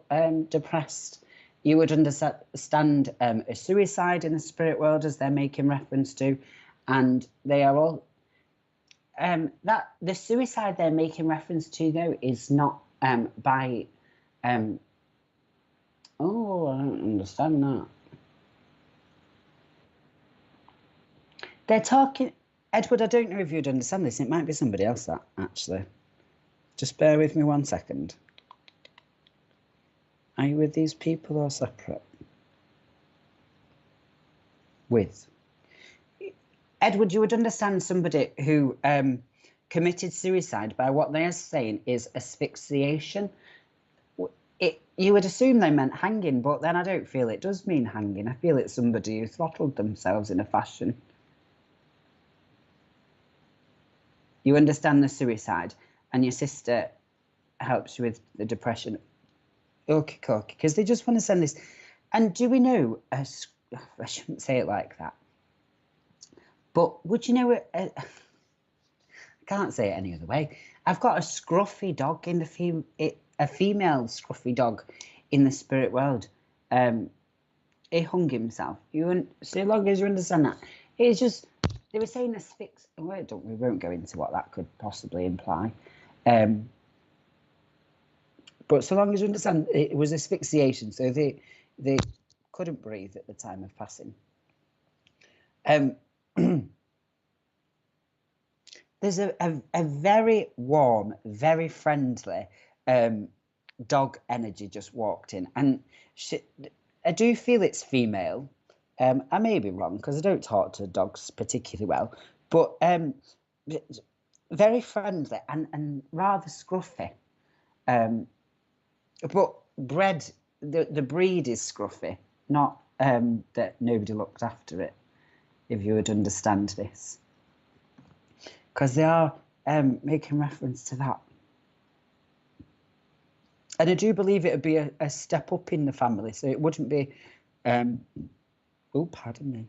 depressed, you would understand a suicide in the spirit world, as they're making reference to, and they are all that the suicide they're making reference to though is not by oh, I don't understand that. They're talking, Edward, I don't know if you'd understand this, it might be somebody else that actually. Just bear with me 1 second. Are you with these people or separate? With. Edward, you would understand somebody who committed suicide by what they are saying is asphyxiation. You would assume they meant hanging, but then I don't feel it does mean hanging. I feel it's somebody who throttled themselves in a fashion. You understand the suicide, and your sister helps you with the depression. Okay, because they just want to send this. And do we know, I shouldn't say it like that, but would you know, I can't say it any other way. I've got a scruffy dog in a female scruffy dog in the spirit world. He hung himself. So long as you understand that. It's just, They were saying asphyxia. Well, we won't go into what that could possibly imply. But so long as you understand, it was asphyxiation, so they couldn't breathe at the time of passing. There's a very warm, very friendly dog energy just walked in, and I do feel it's female. I may be wrong because I don't talk to dogs particularly well, but very friendly and rather scruffy. But the breed is scruffy, not that nobody looked after it, if you would understand this. Because they are making reference to that. And I do believe it would be a step up in the family, so it wouldn't be... oh, pardon me.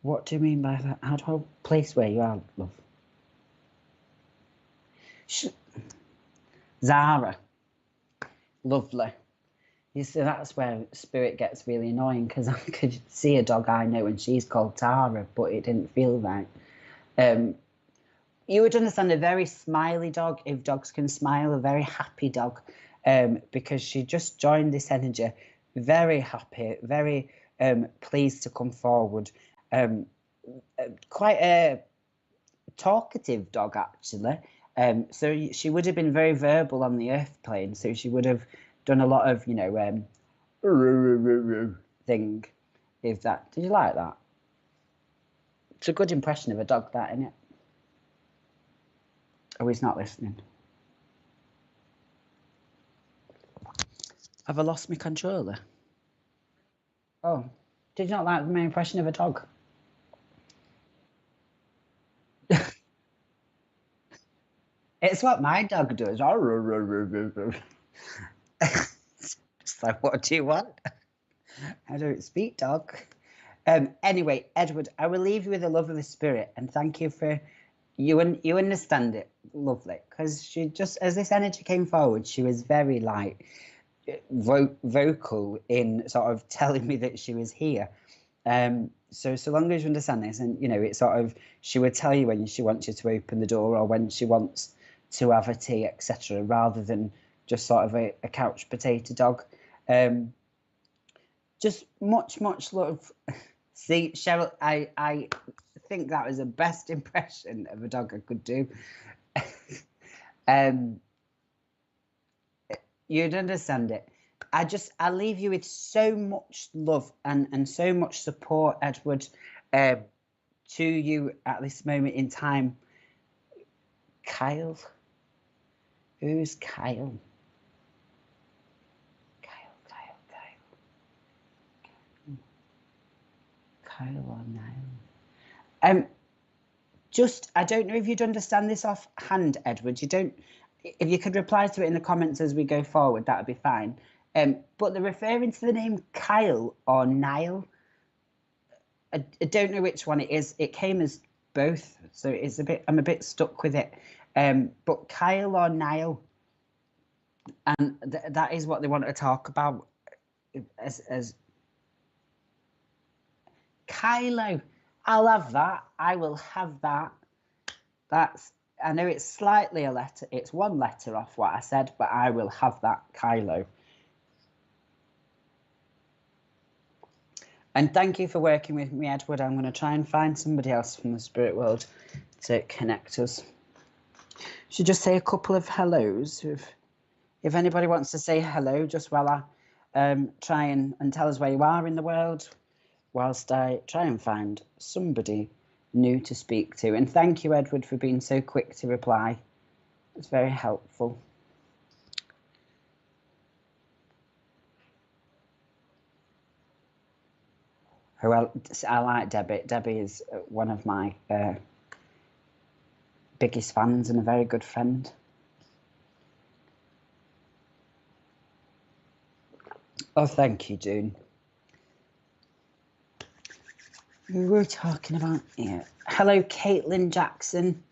What do you mean by that? How do I place where you are, love? Zara. Lovely. You see, that's where spirit gets really annoying, because I could see a dog I know and she's called Tara, but it didn't feel right. You would understand a very smiley dog, if dogs can smile, a very happy dog, because she just joined this energy, very happy, very pleased to come forward. Quite a talkative dog, actually. So she would have been very verbal on the earth plane, so she would have done a lot of, you know, thing. If that, did you like that? It's a good impression of a dog, that, isn't it? Oh, he's not listening. Have I lost my controller? Oh, did you not like my impression of a dog? It's what my dog does. It's like, what do you want? I don't speak dog. Anyway, Edward, I will leave you with the love of the spirit, and thank you for you understand it, lovely, because she just, as this energy came forward, she was very like vocal in sort of telling me that she was here. So long as you understand this, and you know, it's sort of, she would tell you when she wants you to open the door or when she wants to have a tea, etc., rather than just sort of a couch potato dog. Just much love. See, Cheryl, I think that was the best impression of a dog I could do. You'd understand it. I leave you with so much love and so much support, Edward, to you at this moment in time. Kyle? Who's Kyle? Kyle or Niall? Just, I don't know if you'd understand this offhand, Edward. You don't. If you could reply to it in the comments as we go forward, that would be fine. But they're referring to the name Kyle or Niall. I don't know which one it is. It came as both, so it's a bit. I'm a bit stuck with it. But Kyle or Niall, and that is what they want to talk about. As Kylo, I'll have that. I will have that. That's. I know it's slightly a letter. It's one letter off what I said, but I will have that, Kylo. And thank you for working with me, Edward. I'm going to try and find somebody else from the spirit world to connect us. Should just say a couple of hellos. If anybody wants to say hello, just while I try and tell us where you are in the world, whilst I try and find somebody new to speak to. And thank you, Edward, for being so quick to reply. It's very helpful. Well, I like Debbie. Debbie is one of my biggest fans and a very good friend. Oh, thank you, June. We were talking about, yeah. Hello, Caitlin Jackson.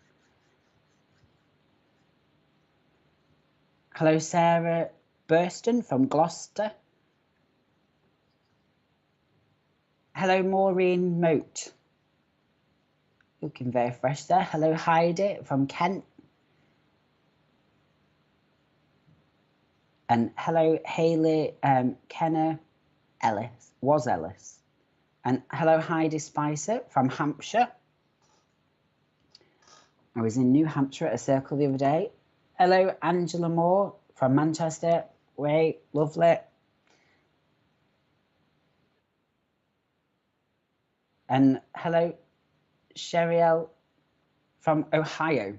Hello, Sarah Burston from Gloucester. Hello, Maureen Moat. Looking very fresh there. Hello, Heidi from Kent. And hello, Hayley Kenner Ellis. And hello, Heidi Spicer from Hampshire. I was in New Hampshire at a circle the other day. Hello, Angela Moore from Manchester. Great, lovely. And hello, Sheriel from Ohio.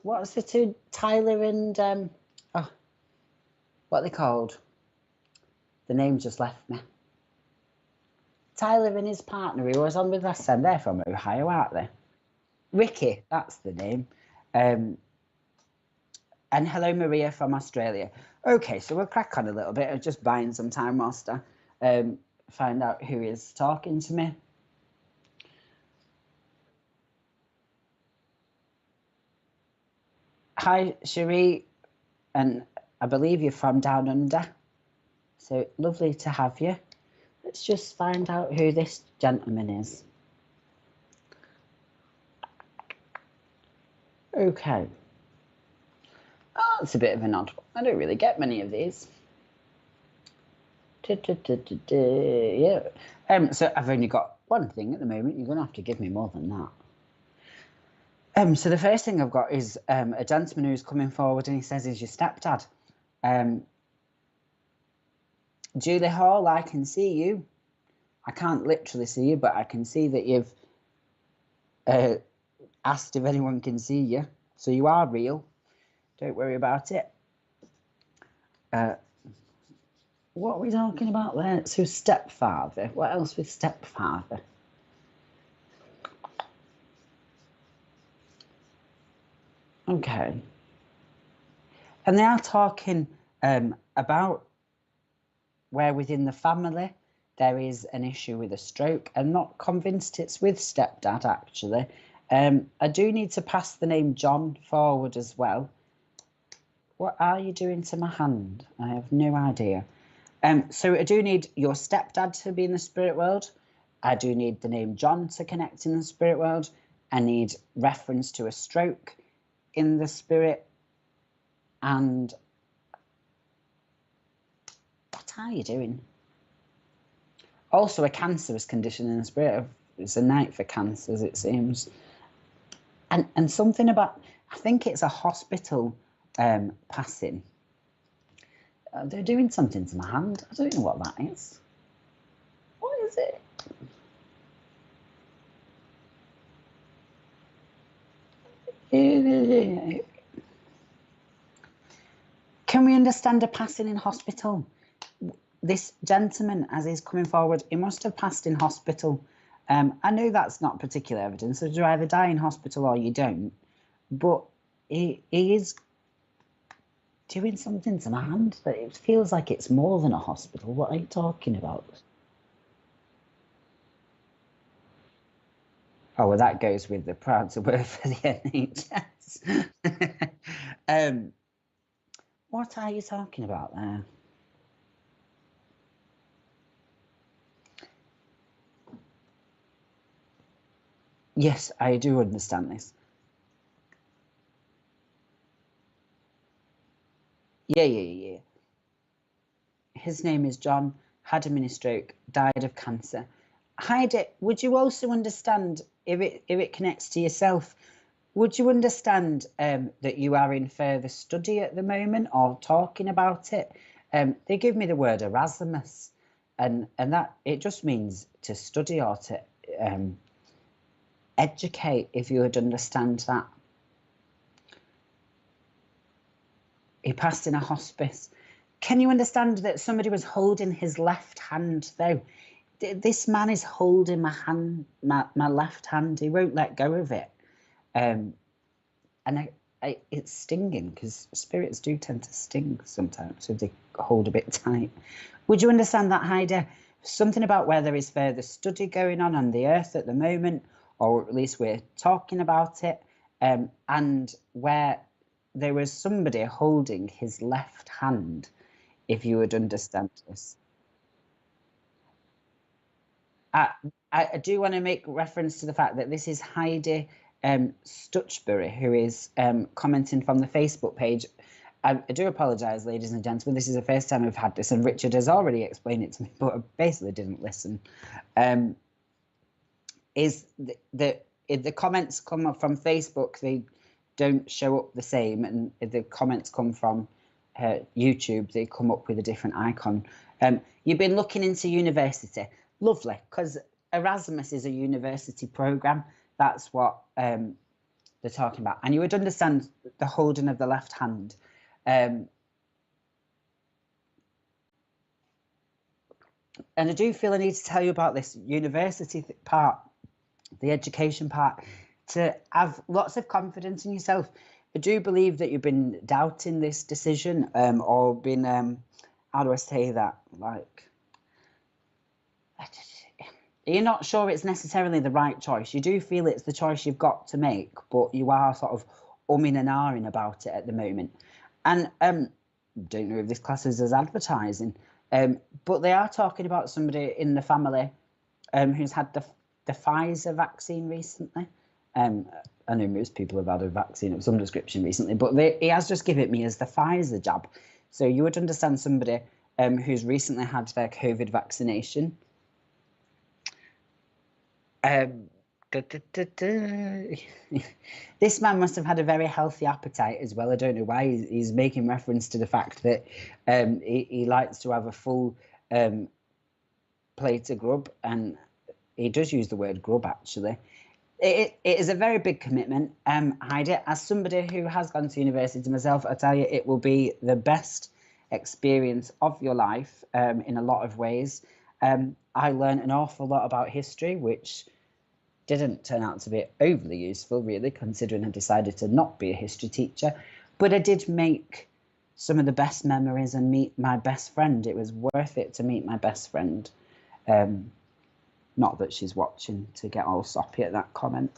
What's the two? Tyler and what are they called? The name just left me. Tyler and his partner who was on with last time. They're from Ohio, aren't they? Ricky, that's the name. And hello, Maria from Australia. Okay, so we'll crack on a little bit. I'm just buying some time whilst I find out who is talking to me. Hi, Cherie, and I believe you're from Down Under. So lovely to have you. Let's just find out who this gentleman is. Okay. Oh, it's a bit of an odd one. I don't really get many of these. Yeah. So I've only got one thing at the moment. You're going to have to give me more than that. So the first thing I've got is a gentleman who's coming forward and he says he's your stepdad. Julie Hall, I can see you. I can't literally see you, but I can see that you've asked if anyone can see you. So you are real. Don't worry about it. What are we talking about there? So stepfather. What else with stepfather? Okay. And they are talking about where within the family there is an issue with a stroke. I'm not convinced it's with stepdad, actually. I do need to pass the name John forward as well. What are you doing to my hand? I have no idea. So I do need your stepdad to be in the spirit world. I do need the name John to connect in the spirit world. I need reference to a stroke in the spirit. And what are you doing? Also a cancerous condition in the spirit. It's a night for cancers, it seems. And something about, I think it's a hospital passing. They're doing something to my hand. I don't know what that is. What is it? Can we understand a passing in hospital? This gentleman, as he's coming forward, he must have passed in hospital. I know that's not particular evidence, so you either die in hospital or you don't. But he is doing something to my hand that it feels like it's more than a hospital. What are you talking about? Oh, well, that goes with the proud to work for the NHS. What are you talking about there? Yes, I do understand this. Yeah. His name is John, had a mini stroke, died of cancer. Heidi, would you also understand, if it connects to yourself, would you understand that you are in further study at the moment or talking about it? They give me the word Erasmus, and that it just means to study or to educate, if you would understand that. He passed in a hospice. Can you understand that somebody was holding his left hand, though? This man is holding my hand, my left hand. He won't let go of it. And it's stinging, because spirits do tend to sting sometimes if they hold a bit tight. Would you understand that, Heidi? Something about where there is further study going on the earth at the moment, or at least we're talking about it, and where there was somebody holding his left hand, if you would understand this. I, I do want to make reference to the fact that this is Heidi Stutchbury, who is commenting from the Facebook page. I do apologise, ladies and gentlemen. This is the first time I've had this, and Richard has already explained it to me, but I basically didn't listen. Is if the comments come up from Facebook, they don't show up the same, and if the comments come from YouTube, they come up with a different icon. You've been looking into university. Lovely, because Erasmus is a university program. That's what they're talking about. And you would understand the holding of the left hand. And I do feel I need to tell you about this university part, the education part, to have lots of confidence in yourself. I do believe that you've been doubting this decision, or been, how do I say that? Like, you're not sure it's necessarily the right choice. You do feel it's the choice you've got to make, but you are sort of umming and ahhing about it at the moment. And don't know if this class is as advertising, but they are talking about somebody in the family who's had the Pfizer vaccine recently. I know most people have had a vaccine of some description recently, but he has just given it me as the Pfizer jab. So you would understand somebody who's recently had their COVID vaccination. This man must have had a very healthy appetite as well. I don't know why he's making reference to the fact that he likes to have a full plate of grub, and he does use the word grub actually. It is a very big commitment, Heidi. As somebody who has gone to university myself, I tell you, it will be the best experience of your life in a lot of ways. I learned an awful lot about history, which didn't turn out to be overly useful, really, considering I decided to not be a history teacher. But I did make some of the best memories and meet my best friend. It was worth it to meet my best friend. Not that she's watching to get all soppy at that comment.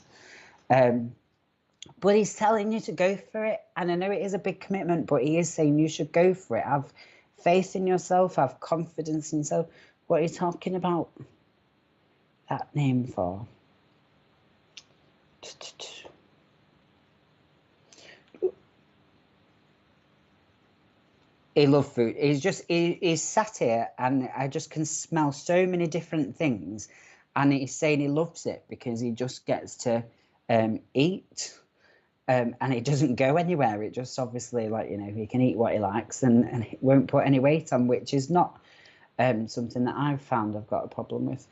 But he's telling you to go for it. And I know it is a big commitment, but he is saying you should go for it. Have faith in yourself, have confidence in yourself. What are you talking about that name for? He loves food. He's sat here, and I just can smell so many different things. And he's saying he loves it because he just gets to eat, and it doesn't go anywhere. It just obviously, like, you know, he can eat what he likes, and he won't put any weight on, which is not something that I've found I've got a problem with.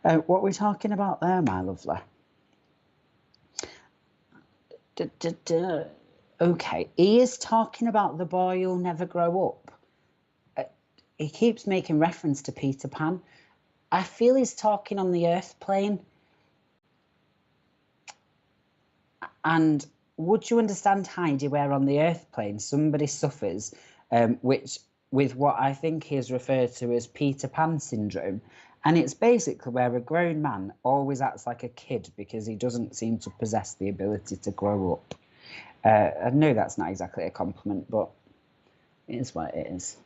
What are we talking about there, my lovely? Okay, he is talking about the boy who'll never grow up. He keeps making reference to Peter Pan. I feel he's talking on the earth plane. And would you understand, Heidi, where on the earth plane somebody suffers with what I think he has referred to as Peter Pan syndrome? And it's basically where a grown man always acts like a kid because he doesn't seem to possess the ability to grow up. I know that's not exactly a compliment, but it is what it is.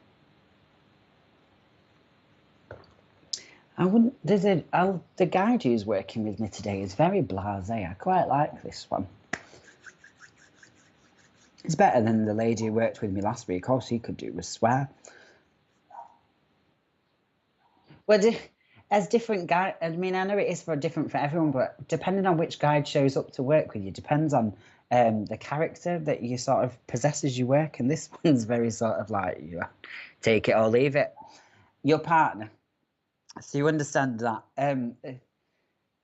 The guide who's working with me today is very blasé. I quite like this one. It's better than the lady who worked with me last week. All she could do was swear. Well, as different guide, I mean, I know it is different for everyone, but depending on which guide shows up to work with you, depends on the character that you sort of possess as you work. And this one's very sort of like, you take it or leave it. Your partner. So you understand that. And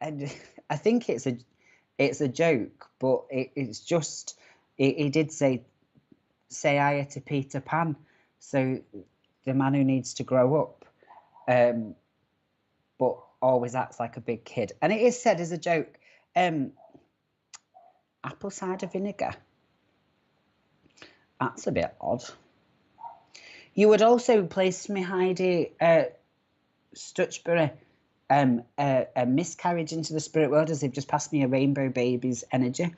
I think it's a joke, but it's just, he did say hiya to Peter Pan. So the man who needs to grow up, but always acts like a big kid. And it is said as a joke, apple cider vinegar. That's a bit odd. You would also place me, Heidi Stutchbury, a miscarriage into the spirit world, as they've just passed me a rainbow baby's energy.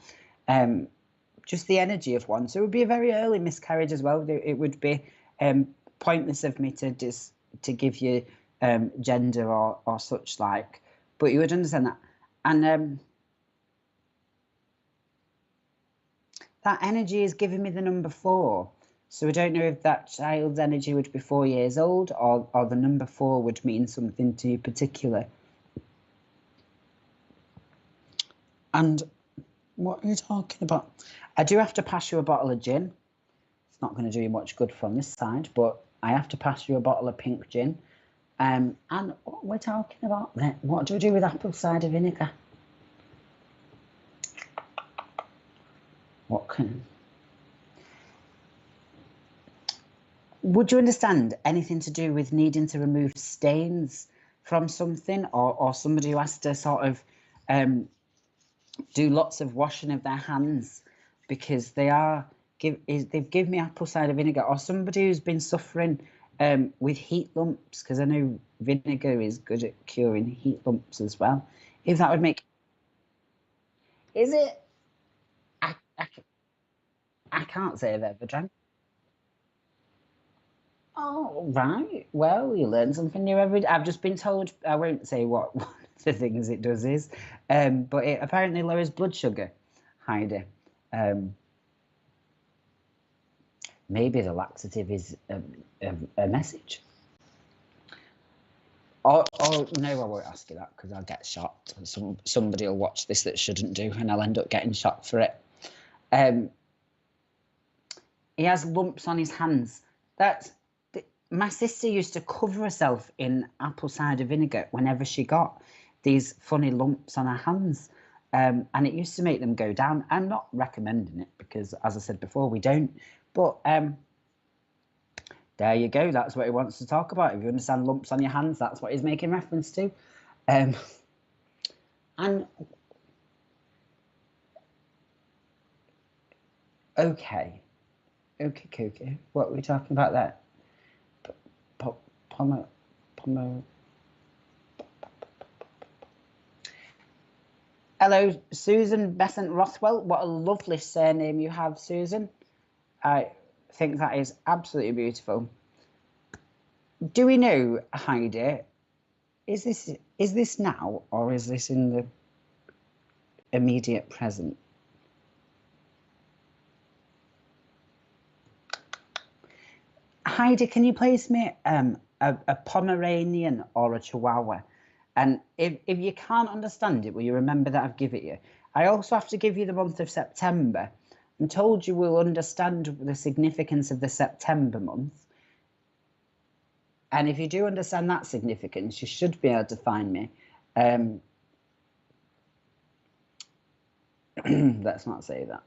Just the energy of one. So it would be a very early miscarriage as well. It would be pointless of me to give you gender or such like, but you would understand that. And that energy is giving me the number 4. So I don't know if that child's energy would be 4 years old, or the number 4 would mean something to you particular. And what are you talking about? I do have to pass you a bottle of gin. It's not going to do you much good from this side, but I have to pass you a bottle of pink gin. And what we're talking about then, what do we do with apple cider vinegar? Would you understand anything to do with needing to remove stains from something, or somebody who has to sort of do lots of washing of their hands because they've given me apple cider vinegar, or somebody who's been suffering with heat lumps, because I know vinegar is good at curing heat lumps as well. If that would make... Is it? I can't say I've ever drank. Oh, right. Well, you learn something new every day. I've just been told, I won't say what one of the things it does is, but it apparently lowers blood sugar, Heidi. Maybe the laxative is a message. Oh no, I won't ask you that because I'll get shot. Somebody will watch this that shouldn't do, and I'll end up getting shot for it. He has lumps on his hands. My sister used to cover herself in apple cider vinegar whenever she got these funny lumps on her hands, and it used to make them go down. I'm not recommending it because, as I said before, we don't. But there you go. That's what he wants to talk about. If you understand lumps on your hands, that's what he's making reference to. And okay. What are we talking about there? Hello, Susan Besant Rothwell. What a lovely surname you have, Susan. I think that is absolutely beautiful. Do we know, Heidi, is this now, or is this in the immediate present? Heidi, can you place me a Pomeranian or a Chihuahua? And if you can't understand it, will you remember that I've given it you? I also have to give you the month of September. I'm told you will understand the significance of the September month. And if you do understand that significance, you should be able to find me. Let's not say that.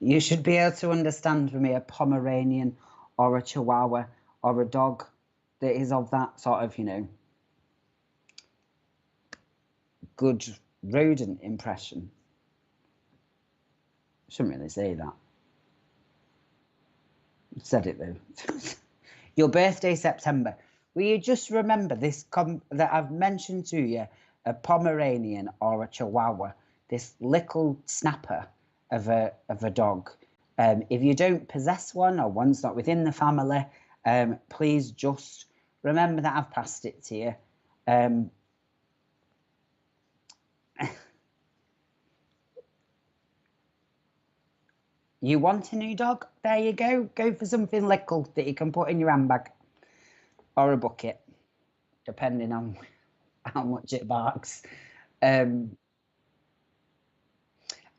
You should be able to understand for me a Pomeranian or a Chihuahua or a dog that is of that sort of, good rodent impression. Shouldn't really say that. Said it though. Your birthday, September. Will you just remember this that I've mentioned to you, a Pomeranian or a Chihuahua, this little snapper of a dog. If you don't possess one, or one's not within the family, please just remember that I've passed it to you. You want a new dog? There you go. Go for something little that you can put in your handbag or a bucket, depending on how much it barks. And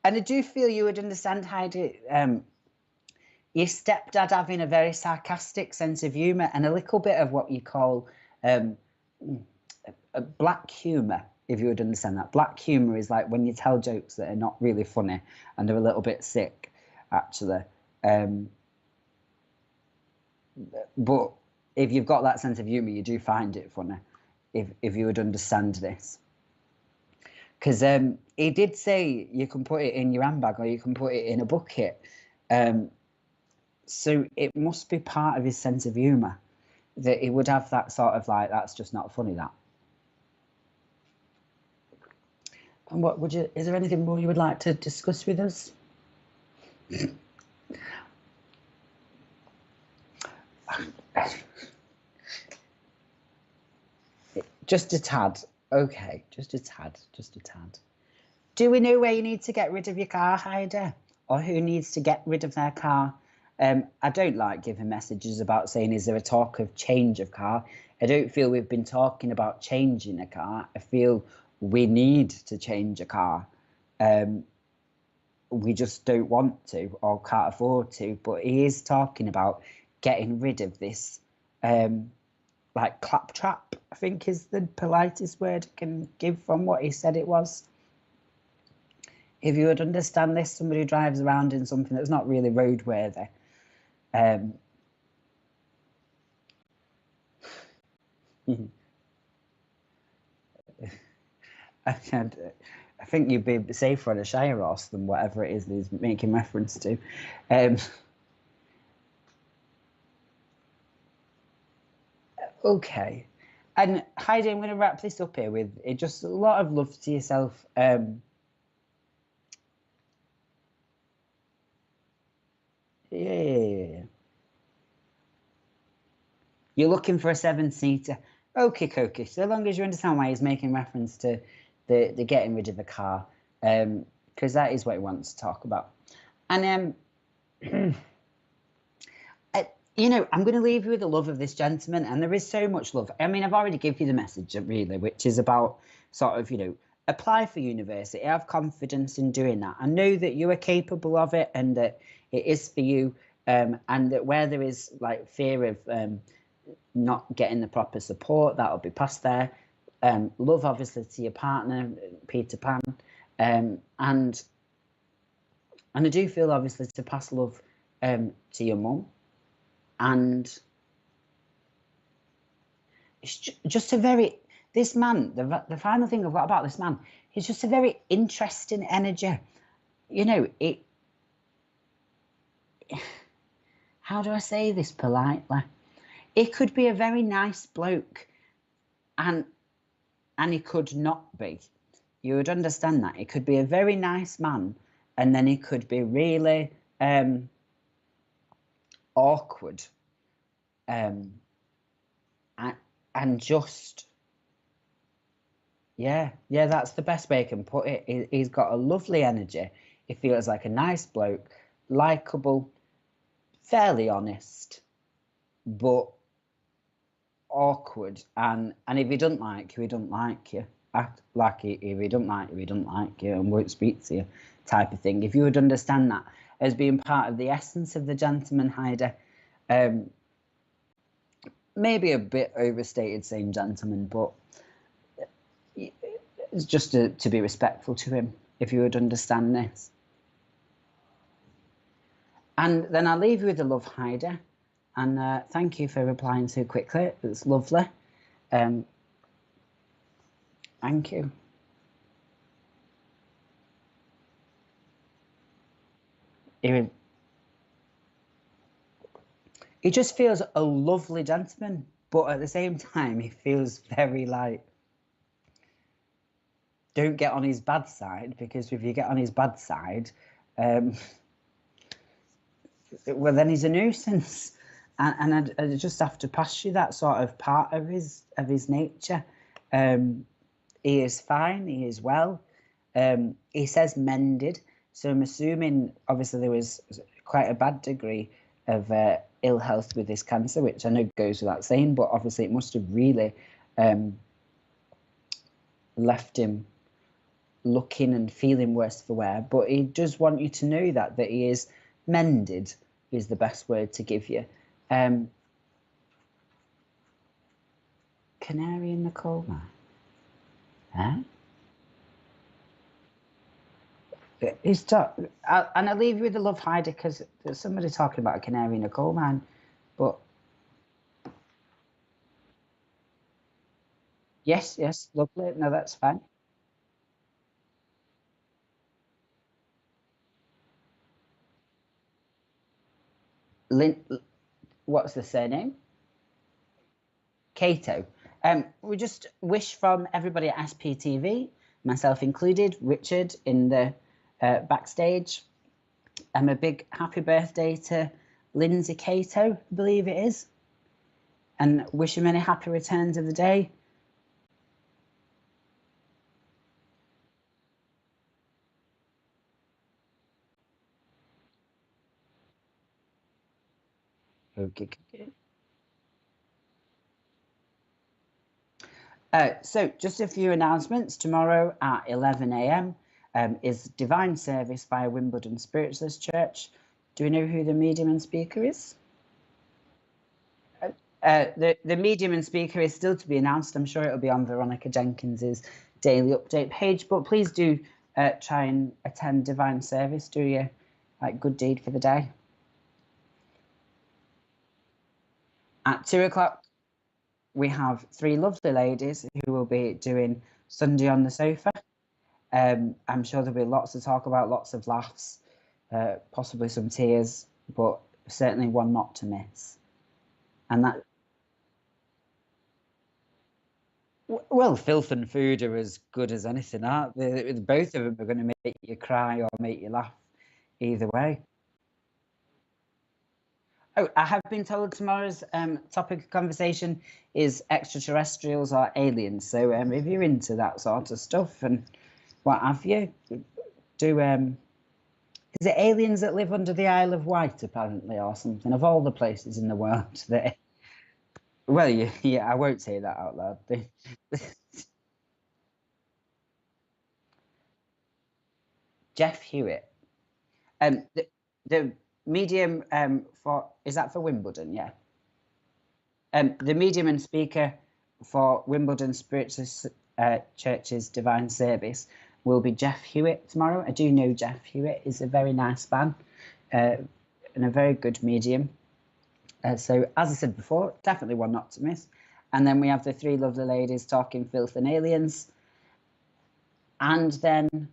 I do feel you would understand, Heidi, your stepdad having a very sarcastic sense of humour and a little bit of what you call a black humour, if you would understand that. Black humour is like when you tell jokes that are not really funny and they're a little bit sick, actually. But if you've got that sense of humour, you do find it funny, if you would understand this. Because he did say you can put it in your handbag or you can put it in a bucket. So it must be part of his sense of humour that he would have that sort of like, that's just not funny, that. And what would you, is there anything more you would like to discuss with us? Just a tad. Okay, just a tad, just a tad. Do we know where you need to get rid of your car, Heidi? Or who needs to get rid of their car? I don't like giving messages about saying, is there a talk of change of car? I don't feel we've been talking about changing a car. I feel we need to change a car. We just don't want to or can't afford to. But he is talking about getting rid of this, like claptrap, I think is the politest word I can give from what he said it was. If you would understand this, somebody who drives around in something that's not really roadworthy. I think you'd be safer on a Shire horse than whatever it is that he's making reference to. Okay. And Heidi, I'm going to wrap this up here with just a lot of love to yourself. Yeah. You're looking for a 7-seater. Okay. So long as you understand why he's making reference to the getting rid of the car, because that is what he wants to talk about. And I'm going to leave you with the love of this gentleman, and there is so much love. I mean, I've already given you the message, really, which is about sort of, apply for university, have confidence in doing that. I know that you are capable of it and that it is for you, and that where there is like fear of not getting the proper support, that'll be past there. Love, obviously, to your partner, Peter Pan, and I do feel, obviously, to pass love to your mum. And it's just this man, the final thing I've got about this man, he's just a very interesting energy. How do I say this politely? It could be a very nice bloke, and he could not be. You would understand that. He could be a very nice man, and then he could be really awkward, and just that's the best way I can put it. He's got a lovely energy. He feels like a nice bloke, likable, fairly honest, but awkward. And if he doesn't like you, he doesn't like you. Act like if he doesn't like you, he doesn't like you and won't speak to you, type of thing. If you would understand that as being part of the essence of the gentleman, Heidi, maybe a bit overstated saying gentleman, but it's just to be respectful to him, if you would understand this. And then I'll leave you with the love, Heidi, and thank you for replying so quickly. It's lovely. Thank you. He just feels a lovely gentleman, but at the same time, he feels very like, don't get on his bad side, because if you get on his bad side, well, then he's a nuisance. And I just have to pass you that sort of part of his nature. He is fine. He is well. He says mended. So I'm assuming, obviously, there was quite a bad degree of ill health with this cancer, which I know goes without saying, but obviously it must have really left him looking and feeling worse for wear. But he does want you to know that he is mended, is the best word to give you. Canary in the coal mine. Huh? And I leave you with the love, Heidi, because there's somebody talking about a canary in a coal mine. But yes, lovely. No, that's fine. What's the surname? Cato. We just wish from everybody at SPTV, myself included, Richard in the backstage, a big happy birthday to Lindsay Cato, I believe it is, and wish him many happy returns of the day. Okay. So just a few announcements. Tomorrow at 11 a.m. Is Divine Service via Wimbledon Spiritualist Church. Do we know who the medium and speaker is? The medium and speaker is still to be announced. I'm sure it'll be on Veronica Jenkins's daily update page, but please do try and attend Divine Service. Do your good deed for the day. At 2 o'clock, we have three lovely ladies who will be doing Sunday on the Sofa. I'm sure there'll be lots to talk about, lots of laughs, possibly some tears, but certainly one not to miss. And that, well, filth and food are as good as anything, aren't they? Both of them are going to make you cry or make you laugh, either way. Oh, I have been told tomorrow's topic of conversation is extraterrestrials or aliens. So if you're into that sort of stuff and what have you, do is it aliens that live under the Isle of Wight apparently or something? Of all the places in the world, that well, yeah, I won't say that out loud. Jeff Hewitt, the medium for is that for Wimbledon? Yeah. The medium and speaker for Wimbledon Spiritualist Church's Divine Service will be Jeff Hewitt tomorrow. I do know Jeff Hewitt is a very nice man and a very good medium. So, as I said before, definitely one not to miss. And then we have the three lovely ladies talking filth and aliens. And then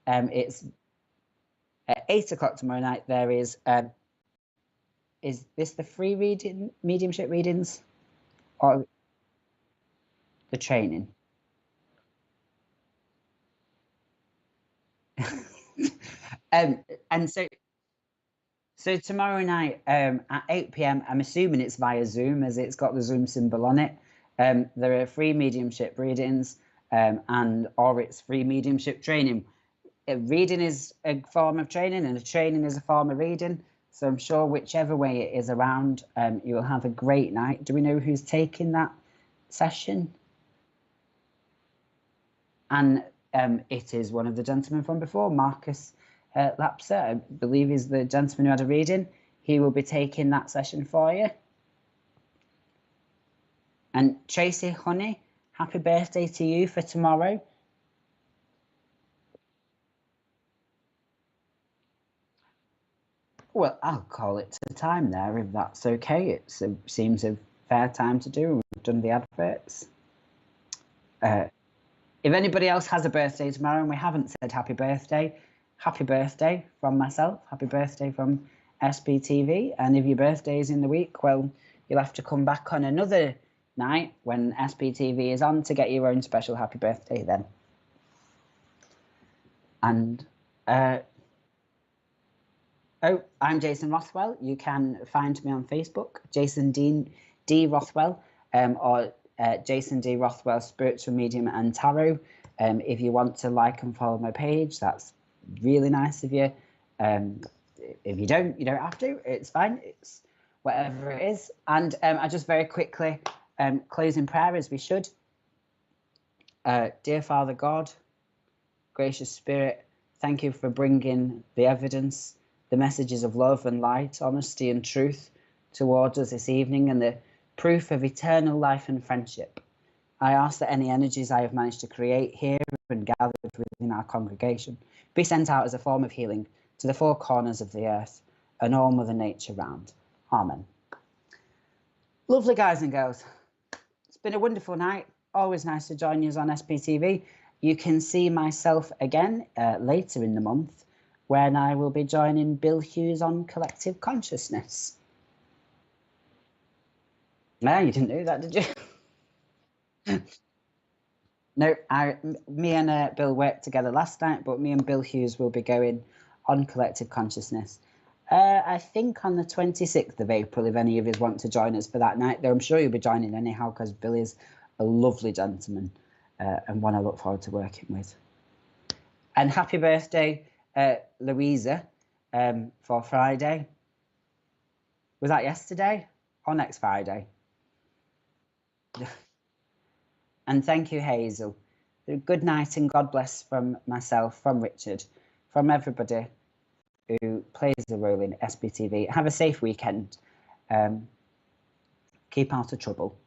it's at 8 o'clock tomorrow night. There is this the free reading, mediumship readings? Or the training? And so tomorrow night at 8 p.m, I'm assuming it's via Zoom as it's got the Zoom symbol on it. There are free mediumship readings or it's free mediumship training. Reading is a form of training and a training is a form of reading. So I'm sure whichever way it is around, you will have a great night. Do we know who's taking that session? And it is one of the gentlemen from before, Marcus Lapser, I believe is the gentleman who had a reading. He will be taking that session for you. And Tracy Honey, happy birthday to you for tomorrow. Well, I'll call it to time there if that's okay. It seems a fair time to do. We've done the adverts. If anybody else has a birthday tomorrow and we haven't said happy birthday from myself, happy birthday from SPTV. And if your birthday is in the week, well, you'll have to come back on another night when SPTV is on to get your own special happy birthday then. And I'm Jason Rothwell. You can find me on Facebook, Jason D. Rothwell, or Jason D. Rothwell, Spiritual Medium and Tarot. If you want to like and follow my page, that's really nice of you. If you don't have to. It's fine. It's whatever it is. And I just very quickly close in prayer as we should. Dear Father God, gracious Spirit, thank you for bringing the evidence, the messages of love and light, honesty and truth towards us this evening, and the proof of eternal life and friendship. I ask that any energies I have managed to create here and gathered within our congregation be sent out as a form of healing to the four corners of the earth and all Mother Nature round. Amen. Lovely guys and girls. It's been a wonderful night. Always nice to join you on SPTV. You can see myself again later in the month when I will be joining Bill Hughes on Collective Consciousness. No, you didn't know that, did you? No, me and Bill worked together last night, but me and Bill Hughes will be going on Collective Consciousness. I think on the 26th of April, if any of you want to join us for that night, though I'm sure you'll be joining anyhow because Bill is a lovely gentleman and one I look forward to working with. And happy birthday, Louisa, for Friday. Was that yesterday? or next Friday. And thank you, Hazel. Good night and God bless from myself, from Richard, from everybody who plays a role in SBTV. Have a safe weekend. Keep out of trouble.